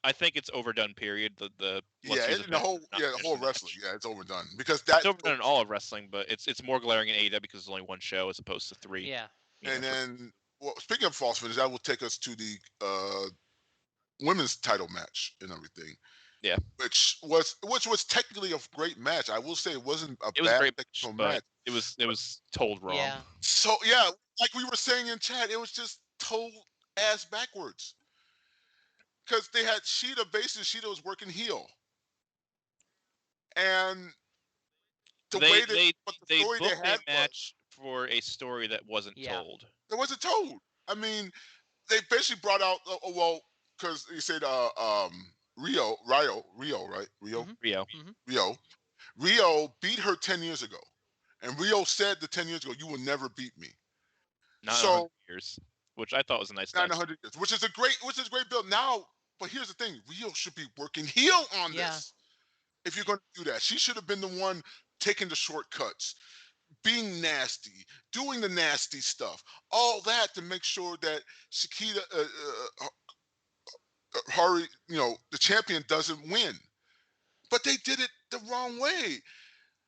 I think it's overdone. Period. The let's Yeah, use a and the whole finisher, not the finish whole the match. wrestling. Yeah, it's overdone because that. It's overdone in all of wrestling, but it's more glaring in AEW because there's only one show as opposed to three. Yeah. And then, well, speaking of false finish, that will take us to the women's title match and everything. Yeah. Which was technically a great match. I will say it wasn't a It was a bad great technical but match. it was told wrong. Yeah. So yeah, like we were saying in chat, it was just told ass backwards. Because they had Shida, basically Shida was working heel. And the they way that they but the they story they booked had a match for a story that wasn't Yeah. told. it wasn't told. I mean, they basically brought out because you said Rio, right? Mhm. Rio beat her 10 years ago. And Rio said 10 years ago, you will never beat me. Not So- 100 years, which I thought was a nice Not touch. in 100 years, which is a great build. Now, but here's the thing, Rio should be working heel on Yeah. this. If you're going to do that, she should have been the one taking the shortcuts, being nasty, doing the nasty stuff, all that to make sure that Shakita, Hari, the champion doesn't win. But they did it the wrong way.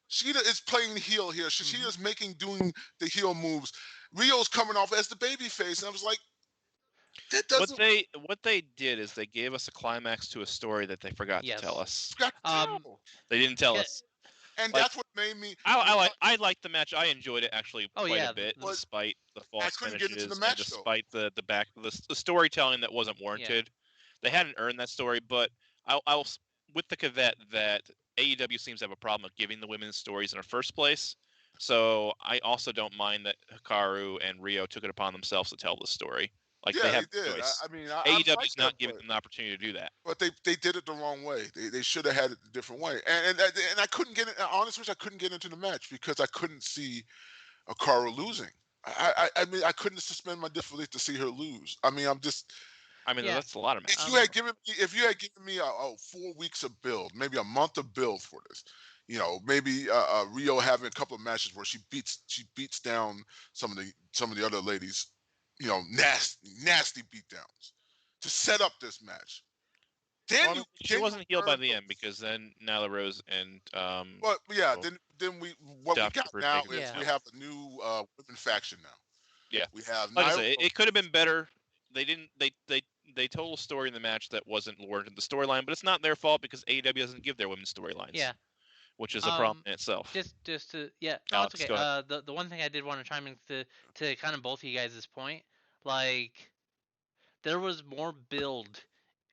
Shida is playing heel here. Shida's doing the heel moves. Rio's coming off as the baby face, and I was like, that doesn't. What they did is they gave us a climax to a story that they forgot Yes. to tell us. Got to tell. They didn't tell Yeah. us. And Like- that's what made me. I liked the match. I enjoyed it actually Oh, quite yeah, a bit, the- despite the false couldn't get finishes into the match, and though. despite the storytelling that wasn't warranted. They hadn't earned that story, but I'll with the caveat that AEW seems to have a problem with giving the women's stories in the first place. So I also don't mind that Hikaru and Rio took it upon themselves to tell the story. Like Yeah, they have did. choice. I mean, AEW's not giving them the opportunity to do that. But they did it the wrong way. They should have had it a different way. And I couldn't get it. Honestly, I couldn't get into the match because I couldn't see Hikaru losing. I mean, I couldn't suspend my disbelief to see her lose. I mean, Yeah. that's a lot of matches. if you had given me a 4 weeks of build, maybe a month of build for this, maybe Rio having a couple of matches where she beats down some of the other ladies, nasty beatdowns to set up this match. Then she wasn't healed by the end because then Nyla Rose and But yeah, so- then we got Dr. now Taker is Yeah. we have a new women faction now. Yeah. We have like I Nyla said, it could have been better. They didn't. They told a story in the match that wasn't warranted the storyline, but it's not their fault because AEW doesn't give their women storylines. Yeah. which is a problem in itself. Just to no, Alex, it's okay. go ahead. The one thing I did want to chime in to kind of both of you guys' point, like there was more build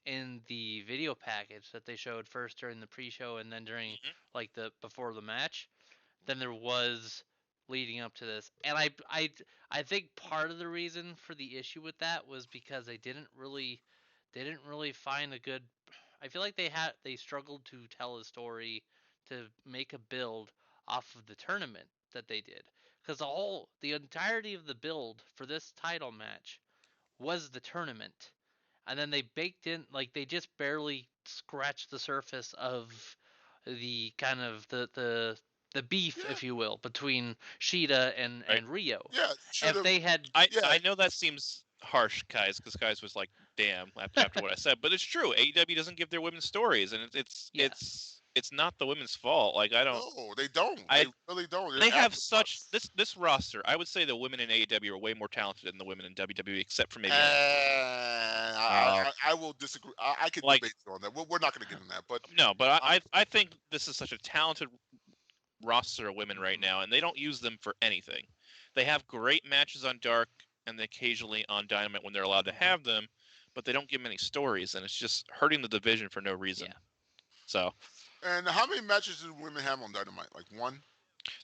in the video package that they showed first during the pre-show and then during like the before the match than there was leading up to this. And I think part of the reason for the issue with that was because they didn't really find a good. I feel like they struggled to tell a story to make a build off of the tournament that they did because the entirety of the build for this title match was the tournament, and then they baked in like they just barely scratched the surface of the kind of the beef, Yeah. if you will, between Shida and Right. Rio. Yeah, If they had, I know that seems harsh, guys, because guys was like, "Damn," after what I said, but it's true. AEW doesn't give their women stories, and it's not the women's fault. Like I don't. no, they don't. I They really don't. They're They have afterthoughts. such this roster. I would say the women in AEW are way more talented than the women in WWE, except for maybe. I will disagree. I could Like- debate you on that. We're not going to get in that, but No, but I think this is such a talented roster of women right now, and they don't use them for anything. They have great matches on Dark and occasionally on Dynamite when they're allowed to have them, but they don't give them any stories, and it's just hurting the division for no reason. Yeah. So and how many matches do women have on Dynamite? Like one?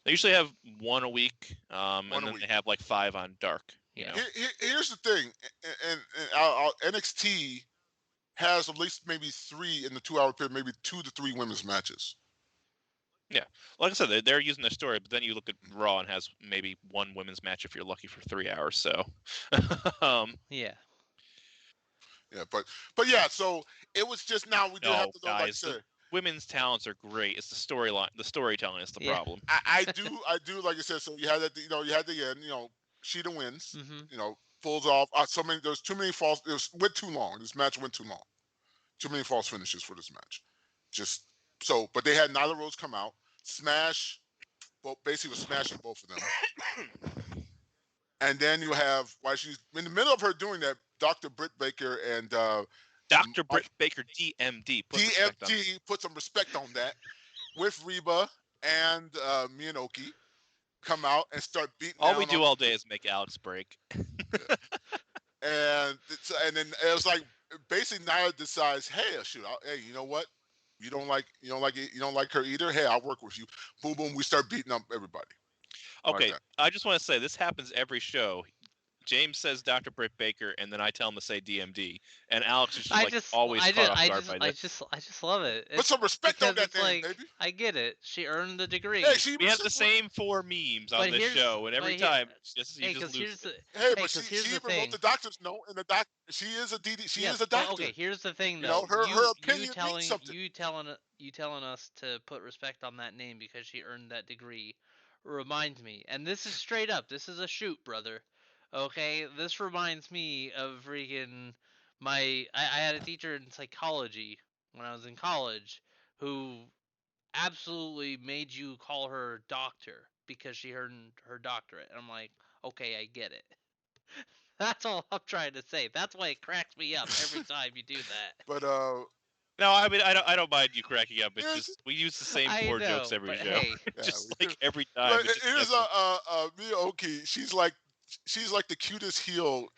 they usually have one a week, and a then week. they have like 5 on Dark. You Yeah. know? Here's the thing, and NXT has at least maybe 3 in the 2-hour period, maybe 2 to 3 women's matches. Like I said, they're using their story, but then you look at Raw and has maybe one women's match if you're lucky for 3 hours. So, Yeah. Yeah, but yeah, so it was just now we do No, have to know, like I guys, said, women's talents are great. It's the storyline, the storytelling is the Yeah. problem. I do like I said. So you had at the, you had the end. Sheeta wins. Mm-hmm. Pulls off. There's too many false. It went too long. This match went too long. Too many false finishes for this match. Just so, but they had Nyla Rose come out, smash. Basically, was smashing both of them. And then you have, while she's in the middle of her doing that, Dr. Britt Baker and Dr. Britt Baker, DMD, DMD, put some respect on that, with Reba and Miyanoki, come out and start beating All down we do on, all day is make Alex break. and then it was like basically Nia decides, hey, shoot, hey, you know what? You don't like her either. Hey, I'll work with you. Boom, boom. We start beating up everybody. Okay, Like I just want to say this happens every show. James says Dr. Britt Baker, and then I tell him to say DMD, and Alex is always caught off guard by this. I just love it. Put some respect on Because that name, baby. I get it. She earned the degree. Hey, We have the same 4 memes on this show, and every time you just lose it. But she even wrote the doctor's note, and the doctor, she is a DD, she is a doctor. Okay, here's the thing though. Her opinion means something. You telling us to put respect on that name because she earned that degree reminds me, and this is straight up. This is a shoot, brother. Okay, this reminds me of freaking I had a teacher in psychology when I was in college who absolutely made you call her doctor because she earned her doctorate. And I'm like, okay, I get it. That's all I'm trying to say. That's why it cracks me up every time you do that. But No, I mean I don't mind you cracking up. It's just we use the same 4 jokes every show. Hey. Just like every time. Here's Miyooki. She's like the cutest heel.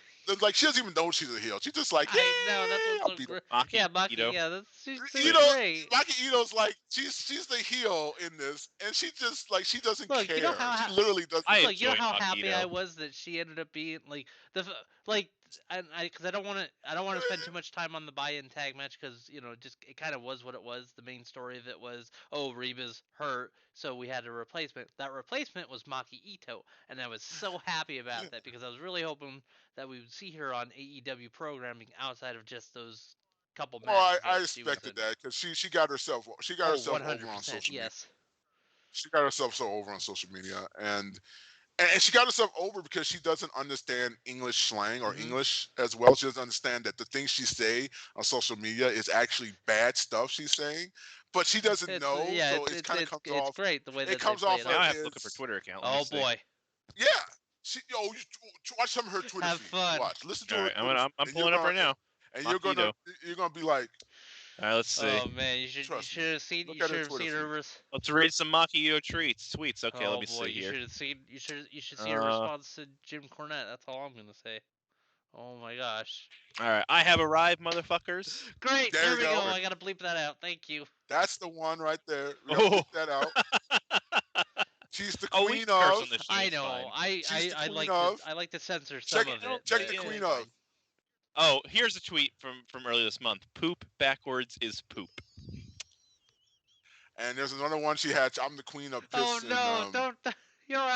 Like she doesn't even know she's a heel. She's just like, I know I'll that's beat what's her. yeah, Maki. Itoh. Yeah, that's she's great. Maki Itoh's like she's the heel in this, and she just like she doesn't Look, care. you know how she literally doesn't. Look, you know how Maki happy Itoh. I was that she ended up being like because I don't want to spend too much time on the buy-in tag match because just it kind of was what it was. The main story of it was Reba's hurt, so we had a replacement. That replacement was Maki Itoh, and I was so happy about that because I was really hoping that we would see her on AEW programming outside of just those couple matches. Well, I that she was expected in. that because she got herself over on 100%, social media. yes. She got herself so over on social media, and she got herself over because she doesn't understand English slang or English as well. She doesn't understand that the things she say on social media is actually bad stuff she's saying, but she doesn't know. Yeah, so it kind of comes off. It's great the way that It comes they play off. it Now out. I have to look up her Twitter account. Oh boy. Yeah. You watch some of her Twitter Have feed. fun. Watch. Listen to All her. right, Twitter I'm feed, pulling up right now. And Maki you're gonna be like, All right, let's see. Oh man, you Trust should have seen Look at her seen Twitter her. feed. Let's read some Maki Itoh tweets. Okay, Oh let me boy, see you here. should have seen you should see her response to Jim Cornette. That's all I'm gonna say. Oh my gosh. All right, I have arrived, motherfuckers. Great, There there you we go. go. I gotta bleep that out. Thank you. That's the one right there. We Oh. gotta get that out. She's the Oh, we queen can curse of. on this show. I It's know. fine. She's the queen like of. to censor Check some it. of it. Check but the yeah, queen it's of. fine. Oh, here's a tweet from earlier this month. Poop backwards is poop. And there's another one she had. I'm the queen of piss. Oh no! And, Don't you don't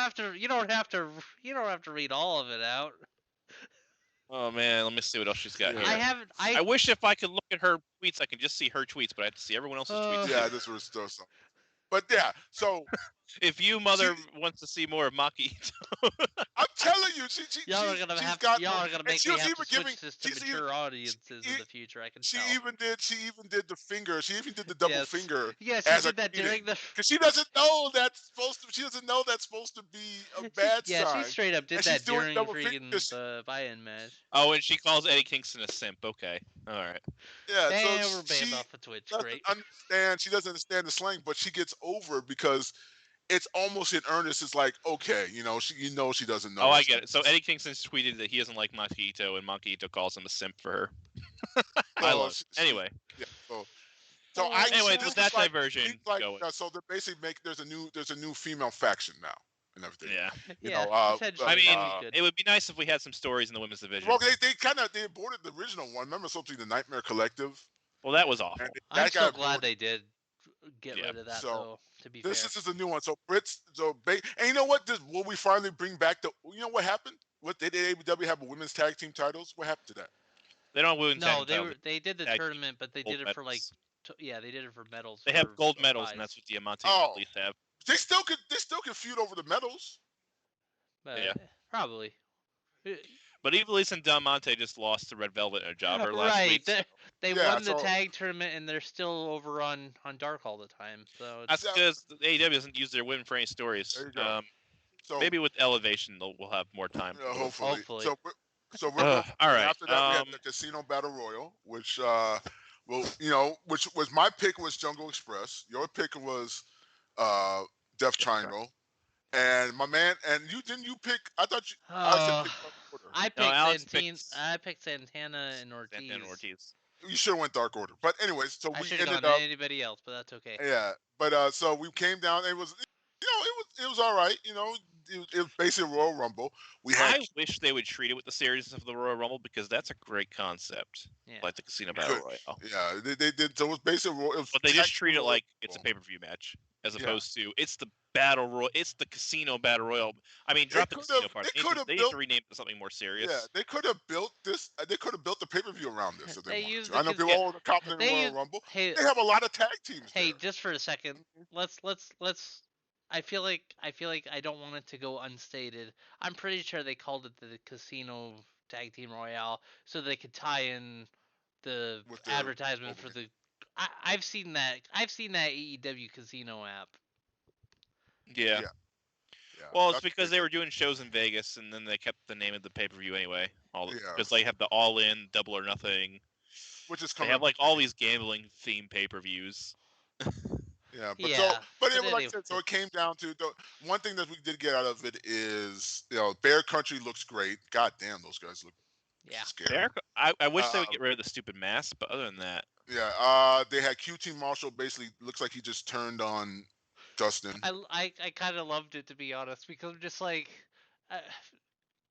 have to read all of it out. Oh man, let me see what else she's got Yeah. here. I wish if I could look at her tweets, I could just see her tweets, but I have to see everyone else's tweets. yeah, too. this was still something. But yeah, so If you mother wants to see more of Maki Itoh, I'm telling you, y'all are gonna make me have to switch this to mature audiences in the future. I can She tell. even did the finger. She even did the double finger. Yeah, she as did a that greeting. during the. Because she doesn't know that's supposed to. She doesn't know that's supposed to be a bad Yeah, sign. she straight up did And that she's doing during double freaking fingers. the buy-in match. oh, and she calls Eddie Kingston a simp. Okay, all right. Yeah, And so we're banned she off of Twitch. doesn't Great. understand. She doesn't understand the slang, but she gets over it because it's almost in earnest. It's like, okay, she doesn't know. Oh, I get it. So Eddie Kingston's tweeted that he doesn't like Maki Itoh, and Maki Itoh calls him a simp for her. I love it. Anyway. Yeah. So I anyway, this with that is like, diversion like, going. so they're basically there's a new female faction now and everything. Yeah. Essentially, it would be nice if we had some stories in the women's division. Well, they aborted the original one. Remember something, the Nightmare Collective? Well, that was awful. I'm so glad they did get rid of that, So, though. To be this fair, is a new one. So and you know what? Will we finally bring back what happened? What did AEW have women's tag team titles? What happened to that? They don't win. No, they did the tournament, but they did it for medals. they did it for medals. They have gold medals, and that's what Diamante at least have. They still could feud over the medals. Yeah, probably. But Evilise and Diamante just lost to Red Velvet in a jobber last week. Right, they won the tag tournament, and they're still over on Dark all the time. So that's because AEW doesn't use their win for any stories. There you go. So maybe with Elevation, we'll have more time. Hopefully. So we're all right. After that, we had the Casino Battle Royal, which which was my pick was Jungle Express. Your pick was Death Triangle. And my man, and you pick. I thought you. I picked Santana and Ortiz. You should have went Dark Order, but anyways, so I we ended ended up up anybody else, but that's okay. Yeah, but so we came down. It was, it was all right. It was basically a Royal Rumble. I wish they would treat it with the series of the Royal Rumble because that's a great concept, like the Casino Battle Royale. Yeah, they did. So it was basically, but they just treat it like it's a pay-per-view match as opposed to it's the Battle Royal. It's the Casino Battle Royal. I mean, drop the casino part. They need to rename it to something more serious. Yeah, they could have built this. They could have built the pay-per-view around this if they wanted to. I know people all confident in Royal Rumble. They have a lot of tag teams. Hey, just for a second, let's. I feel like I don't want it to go unstated. I'm pretty sure they called it the Casino Tag Team Royale so they could tie in the advertisement for the. I've seen that AEW Casino app. Yeah. Well, it's because they were doing shows in Vegas, and then they kept the name of the pay-per-view anyway. Because they have the All-In, Double or Nothing. Which is they have all these gambling themed pay-per-views. But it was like I said, so it came down to the one thing that we did get out of it is Bear Country looks great. God damn, those guys look scary. I wish they would get rid of the stupid mask, but other than that, they had QT Marshall. Basically, looks like he just turned on Dustin. I kind of loved it, to be honest, because I'm just like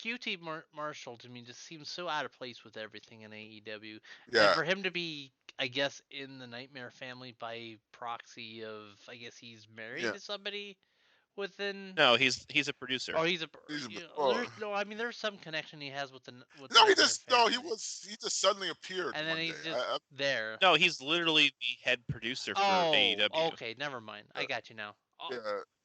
QT Marshall to me just seems so out of place with everything in AEW. Yeah. And for him to be, I guess, in the Nightmare family by proxy of, I guess he's married to somebody within. No, he's a producer. Oh, no, I mean there's some connection he has with the. He just suddenly appeared. And then he's just there. No, he's literally the head producer for AEW. Okay, never mind. I got you now. Yeah.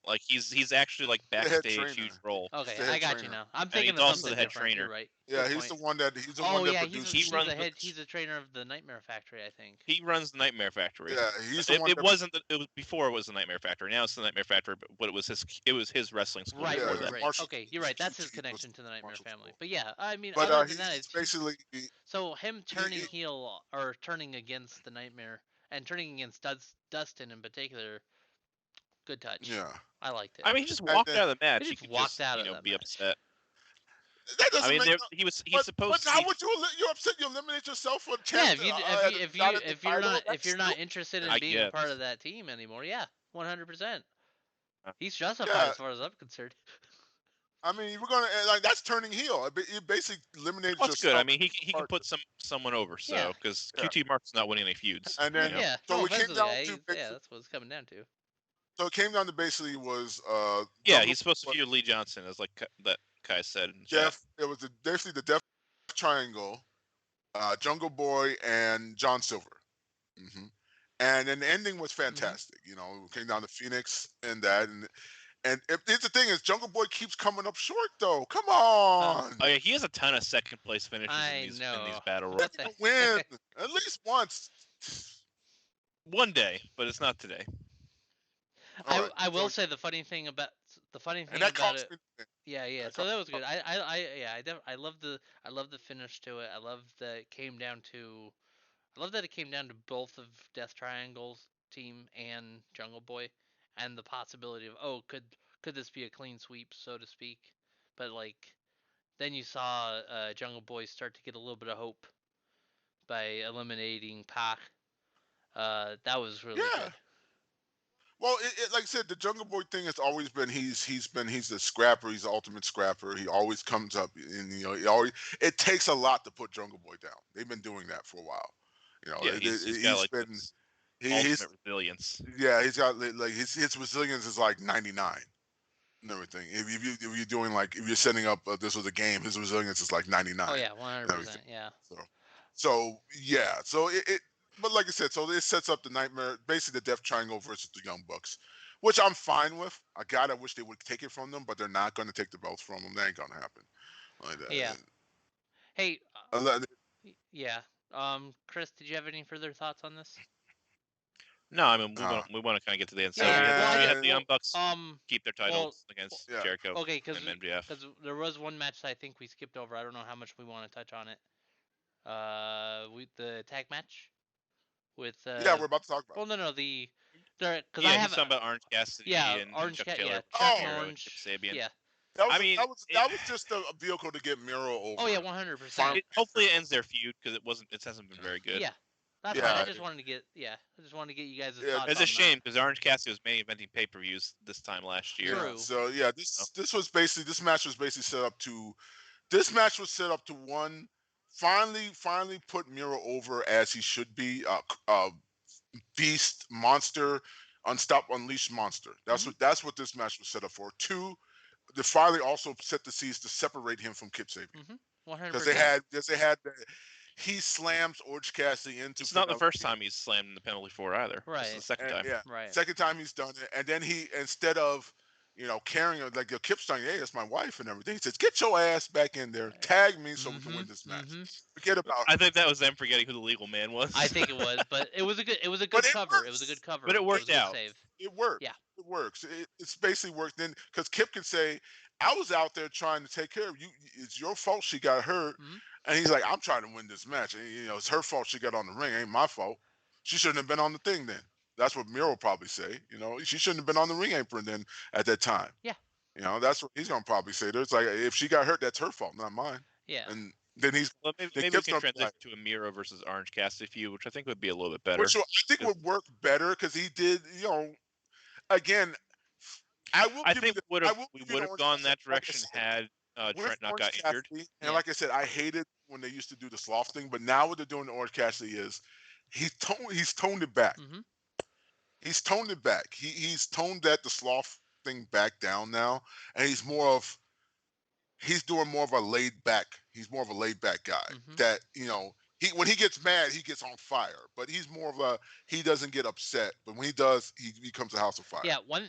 Like he's actually backstage, huge role. Okay, I got you now. I'm thinking of also the head trainer. Right. Yeah, he's the one that produces. He's the trainer of the Nightmare Factory, I think. He runs the Nightmare Factory. Yeah, he's the one. It wasn't. It was before it was the Nightmare Factory. Now it's the Nightmare Factory. But it was his wrestling school. Right. Marshall, okay, you're right. That's his connection to the Nightmare family. But yeah, I mean, but other than that, it's basically. So him turning heel or turning against the Nightmare and turning against Dustin in particular, good touch. Yeah. I liked it. I mean, he just And walked then- out of the match. He He just could walked just, out of that be match. upset. That doesn't I mean, make. he's But supposed to how be. would you upset? You eliminate yourself for Yeah, champ. if you're not interested in I being a part guess. of that team anymore, yeah, 100%. Uh, He's justified Yeah. as far as I'm concerned. I mean, we're gonna like that's turning heel. You basically eliminated Well, that's good. yourself. I mean, he can put someone over. So Yeah. because Yeah. QT Mark's not winning any feuds. And then Yeah, so no we came offense to the down guy. to Yeah, that's what it's coming down to. so it came down to basically was Yeah, Jungle he's supposed to Boy, feud Lee Johnson, as like that Kai said in the chat. Death. It was basically the Death Triangle, Jungle Boy and John Silver. hmm And then the ending was fantastic. You know, it came down to Phoenix and that, and it's the thing is Jungle Boy keeps coming up short though. Come on, Oh yeah, he has a ton of second place finishes I in these know. battle What royals. the- win at least once. One day, but it's not today. All right, I will so- say the funny thing about and that about cost it. me. Yeah, That so cost that was good. I love the finish to it. I love that it came down to both of Death Triangle's team and Jungle Boy, and the possibility of could this be a clean sweep, so to speak? But like then you saw Jungle Boy start to get a little bit of hope by eliminating Pac. That was really Yeah. good. Well, like I said, the Jungle Boy thing has always been he's the scrapper. He's the ultimate scrapper. He always comes up, and it takes a lot to put Jungle Boy down. They've been doing that for a while. You know, Yeah, he's got like been this he's ultimate resilience. yeah he's got like his resilience is like 99 and everything. If you're doing like if you're setting up this was a game, his resilience is like 99. Oh yeah, and 100%. everything. Yeah. So yeah, so it but like I said, so it sets up the nightmare, basically the Death Triangle versus the Young Bucks, which I'm fine with. I wish they would take it from them, but they're not going to take the belts from them. That ain't going to happen. Like that. Yeah. Hey. Unless- Yeah. Chris, did you have any further thoughts on this? No, I mean we want to kind of get to the end. So Yeah, we had the Young Bucks keep their titles against yeah. Jericho Okay, and MJF. because there was one match that I think we skipped over. I don't know how much we want to touch on it. The tag match with. yeah, we're about to talk about. Well, no, because Yeah, I he's have. talking about Orange Cassidy and Orange Chuck Cat. Taylor. Yeah, Oh. Chuck Miro, Orange. Kip Sabian. Yeah. That was just a vehicle to get Miro over. Oh yeah, 100%. Hopefully it ends their feud because it hasn't been very good. Yeah. That's Yeah. fine. I just wanted to get you guys' Yeah, thoughts. It's on a shame because Orange Cassidy was main eventing pay-per-views this time last year. True. So yeah, this match was basically set up to. This match was set up to finally put Miro over as he should be. Beast monster, unleashed monster. That's what this match was set up for. Two, the finally also set the seeds to separate him from Kip Sabian 100%. because they had he slams Orange Cassidy into. It's not the first time he's slammed in the penalty for either. Right. This is the second time. Yeah. Right. Second time he's done it, and then he instead of carrying her like Kip's saying, hey, that's my wife and everything. He says, get your ass back in there, tag me so we can win this match. Forget about. I think that was them forgetting who the legal man was. I think it was, but it was a good cover. Works. It was a good cover. But it worked was a good out. Save. It works. Yeah. It works. It's basically worked. Then because Kip can say, I was out there trying to take care of you. It's your fault she got hurt. And he's like, I'm trying to win this match. And, it's her fault she got on the ring. It ain't my fault. She shouldn't have been on the thing then. That's what Miro probably say. She shouldn't have been on the ring apron then at that time. Yeah. That's what he's gonna probably say. There's like, if she got hurt, that's her fault, not mine. Yeah. And then he's maybe we can transition to a Miro versus Orange Cassidy feud, which I think would be a little bit better. Which I think would work better because he did. Again, I think we would have gone that direction had Trent not got injured. And like I said, I hated when they used to do the sloth thing, but now what they're doing to Orange Cassidy is he's toned it back. He's toned it back. He's toned the sloth thing back down now, and he's doing more of a laid back. He's more of a laid back guy. That when he gets mad, he gets on fire. But he's more of he doesn't get upset. But when he does, he becomes a house of fire. Yeah, one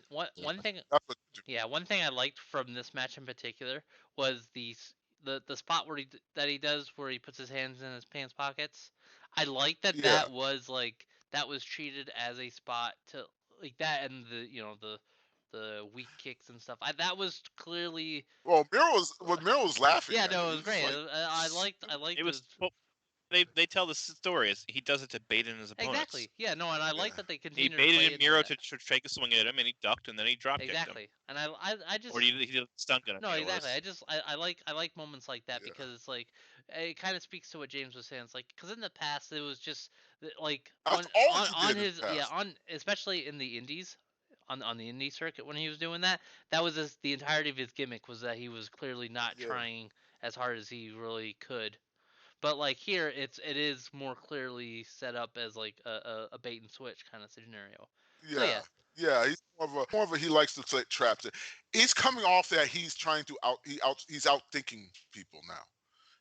thing. One thing I liked from this match in particular was the spot that he does where he puts his hands in his pants pockets. I like that. Yeah. That was treated as a spot to like that, and the weak kicks and stuff. That was clearly. Well, Miro was laughing. Yeah, no, it was great. I liked. It was they tell the story is he does it to bait in his opponents. Exactly. Yeah. No, and I like that they He continue to baited play in into Miro that. to take a swing at him, and he ducked, and then he drop kicked him. Exactly. And I just. Or he did a stun gun. No, exactly. Was. I like moments like that because it's like it kind of speaks to what James was saying. It's like because in the past it was just like That's all he on did in his the past. on especially in the indies on the indie circuit when he was doing that was the entirety of his gimmick was that he was clearly not trying as hard as he really could. But like here it is more clearly set up as like a bait and switch kind of scenario. So yeah. Yeah, he's more of a he likes to set traps. He's coming off that he's trying to he's out thinking people now.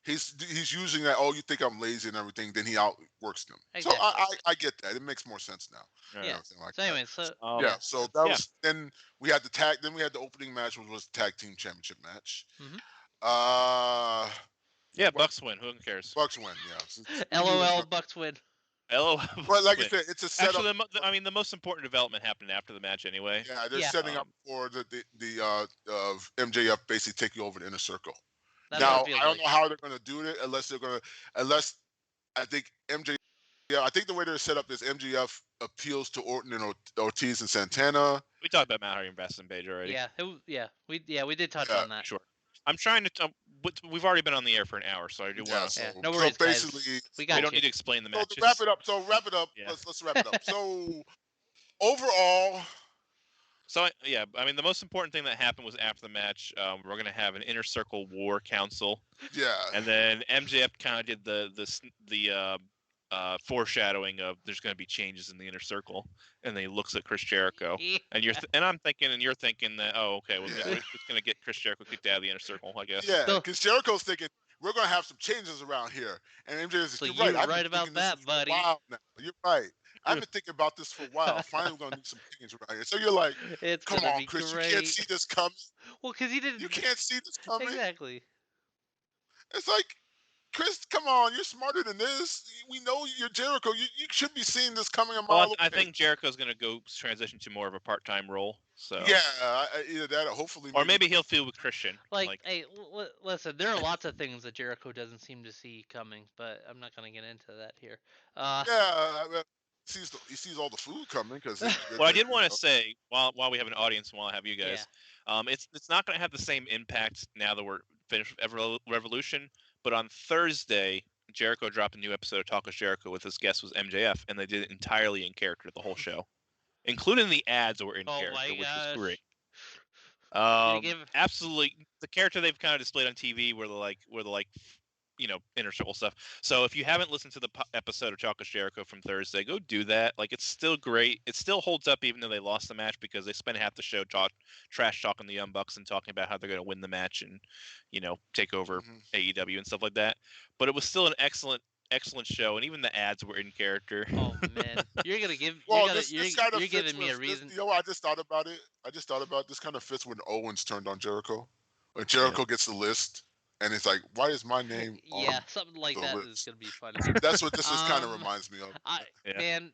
He's using that. Oh, you think I'm lazy and everything? Then he outworks them. Exactly. So I get that. It makes more sense now. Yeah. Like so anyway, so so that was then we had the tag. Then we had the opening match, which was the tag team championship match. Yeah, Bucks win. Who cares? Bucks win. Yeah. LOL, Bucks win. LOL. But like I said, it's a setup. Actually, the most important development happened after the match anyway. Yeah, they're setting up for the MJF basically taking over the inner circle. Now I don't know how they're going to do it unless I think MJF. Yeah, I think the way they're set up is MJF appeals to Orton and Ortiz and Santana. We talked about Matt Hardy and Baston Page already. We did touch on that. Sure. I'm trying to. We've already been on the air for an hour, so I do want to. No worries, so basically, guys. We don't need to explain the match. So to wrap it up. Yeah. Let's wrap it up. So overall. So I mean, the most important thing that happened was after the match, we're gonna have an inner circle war council. Yeah. And then MJF kind of did the foreshadowing of there's going to be changes in the inner circle, and then he looks at Chris Jericho, and I'm thinking, and you're thinking that okay, well, we're just going to get Chris Jericho kicked out of the inner circle, I guess. Yeah, because Jericho's thinking we're going to have some changes around here, and MJ is so you're right. right about that, buddy. Wow, you're right. I've been thinking about this for a while. Finally, we're going to need some change around here. So you're like, come on, Chris, you can't see this coming. Well, because he didn't. You can't see this coming. Exactly. It's like, Chris, come on, you're smarter than this. We know you're Jericho. You should be seeing this coming a mile away. I think Jericho's going to go transition to more of a part-time role. So yeah, either that or hopefully. Or maybe he'll feud with Christian. Like hey, listen, there are lots of things that Jericho doesn't seem to see coming, but I'm not going to get into that here. He sees all the food coming because. Well, I did want to say while we have an audience and while I have you guys, it's not going to have the same impact now that we're finished with Revolution. But on Thursday, Jericho dropped a new episode of Talk with Jericho with his guest was MJF, and they did it entirely in character the whole show, including the ads were in character, which was great. Absolutely, the character they've kind of displayed on TV were the inner circle stuff. So if you haven't listened to the episode of Talk with Jericho from Thursday, go do that. Like, it's still great. It still holds up even though they lost the match because they spent half the show trash talking the Young Bucks and talking about how they're going to win the match and take over AEW and stuff like that. But it was still an excellent show, and even the ads were in character. Oh man, you're giving me a reason. I just thought about it. This kind of fits when Owens turned on Jericho. When Jericho gets the list. And it's like, why is my name on something like that list? Is gonna be funny. That's what this kind of reminds me of. Man,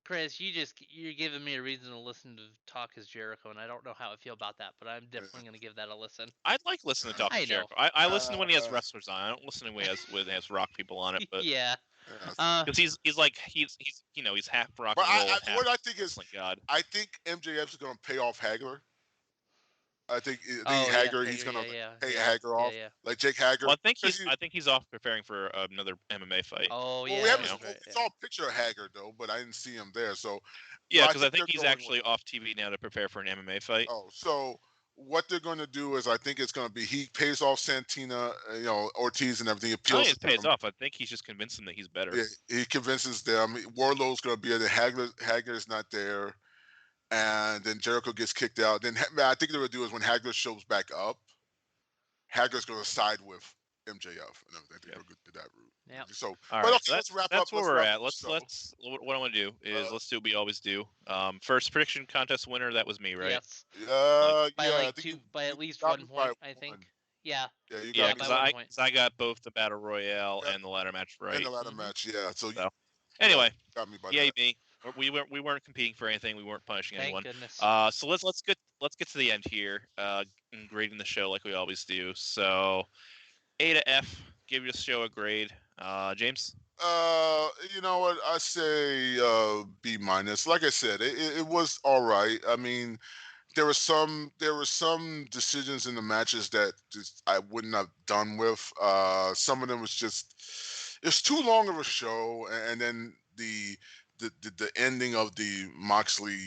Chris, you're giving me a reason to listen to Talk as Jericho, and I don't know how I feel about that, but I'm definitely gonna give that a listen. I'd like listening to Talk as Jericho. I listen when he has wrestlers on. I don't listen when he has rock people on it. But because he's half rock and roll. What I think is, I think MJF is gonna pay off Hagler. I think Hager. He's gonna pay Hager off, like Jake Hager. Well, I think he's off preparing for another MMA fight. Oh yeah. Well, we haven't. We saw a picture of Hager though, but I didn't see him there. So yeah, because I think he's actually off TV now to prepare for an MMA fight. Oh, so what they're going to do is I think it's going to be he pays off Santina, Ortiz and everything. I think it pays off. I think he's just convinced them that he's better. Yeah, he convinces them. Wardlow's going to be there. Hagler's not there. And then Jericho gets kicked out. Then I think what they'll do is when Hagler shows back up, Hagler's going to side with MJF and everything. I think we're good to that route. Yeah. So, let's wrap up. That's where we're at. Let's. What I want to do is let's do what we always do. First prediction contest winner. That was me, right? Yes. By at least 1 point, I think. Yeah. Yeah, because I got both the battle royale and the ladder match right. And the ladder match, yeah. So anyway, got me by me. We weren't competing for anything. We weren't punishing anyone. Thank goodness. So let's get to the end here. And grading the show like we always do. So A to F, give your show a grade. James. You know what? I say B minus. Like I said, it was all right. I mean, there were some decisions in the matches that just I wouldn't have done with. Some of them was just it's too long of a show, and then the ending of the Moxley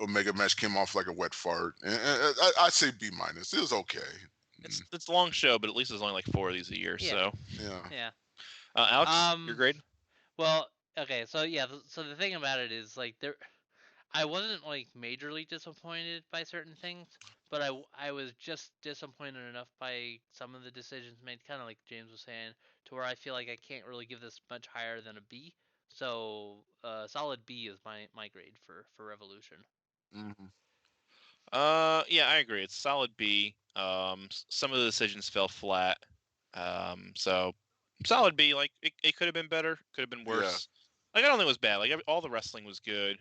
Omega match came off like a wet fart. And I'd say B minus. It was okay. It's a long show, but at least there's only like 4 of these a year. Yeah. So, Yeah. Yeah. Alex, your grade? Well, okay. So yeah. So the thing about it is like I wasn't like majorly disappointed by certain things, but I was just disappointed enough by some of the decisions made, kind of like James was saying, to where I feel like I can't really give this much higher than a B. So solid B is my grade for Revolution. Mm-hmm. Yeah, I agree. It's solid B. Some of the decisions fell flat. So solid B. Like it could have been better, could have been worse. Like I don't think it was bad. Like all the wrestling was good.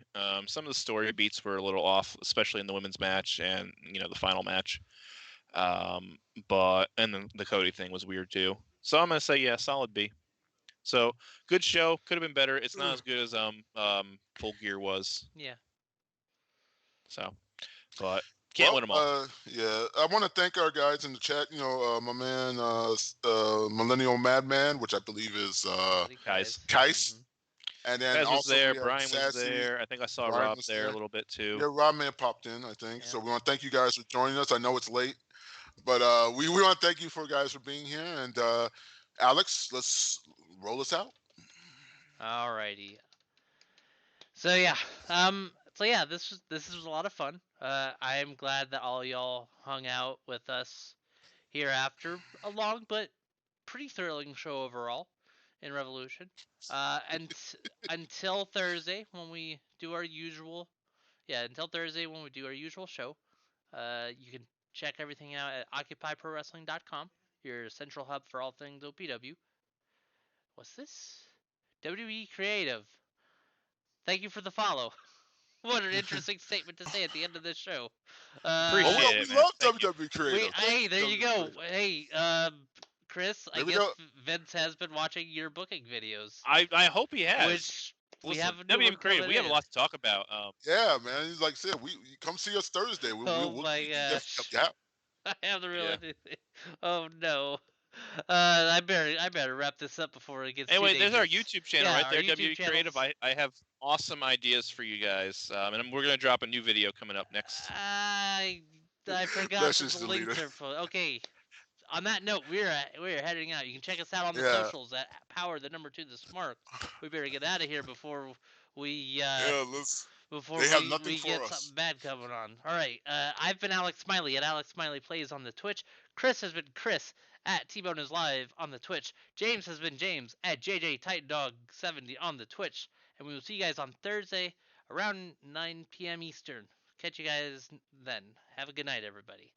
Some of the story beats were a little off, especially in the women's match and the final match. But and then the Cody thing was weird too. So I'm gonna say yeah, solid B. So good show. Could have been better. It's not as good as Full Gear was. Yeah. So, but can't win them all. Yeah, I want to thank our guys in the chat. My man, Millennial Madman, which I believe is Guys. Kais. And then Guys was also there. we have Brian was Sassy. there. I think I saw Brian Rob was there a little bit too. Yeah, Rob Man popped in, I think. Yeah. So we want to thank you guys for joining us. I know it's late, but we want to thank you for guys for being here. And Alex, let's roll us out. Alrighty. So yeah, this was a lot of fun. I am glad that all y'all hung out with us here after a long but pretty thrilling show overall in Revolution. And until Thursday when we do our usual, show. You can check everything out at OccupyProWrestling.com, your central hub for all things OPW. What's this? WWE Creative. Thank you for the follow. What an interesting statement to say at the end of this show. Appreciate it, we man. love Thank WWE Creative. Hey, there you go. Hey, Chris, I guess Vince has been watching your booking videos. I hope he has. Which we have a WWE Creative. We have a lot to talk about. Yeah, man. Like I said, we come see us Thursday. Oh my gosh. Yeah. I have the realization. Oh no. I better wrap this up before it gets too Anyway, there's our dangerous. YouTube channel right there, YouTube WWE Creative. I have awesome ideas for you guys, and we're gonna drop a new video coming up next. I forgot Let's that just the delete links it. are full. Okay. On that note, we're heading out. You can check us out on the socials at Power the number 2 the Smart. We better get out of here before we before they have we nothing for get us. something bad coming on. All right. I've been Alex Smiley at Alex Smiley Plays on the Twitch. Chris has been Chris at T-Bone is Live on the Twitch. James has been James at JJ Titan Dog 70 on the Twitch. And we will see you guys on Thursday around 9 p.m. Eastern. Catch you guys then. Have a good night, everybody.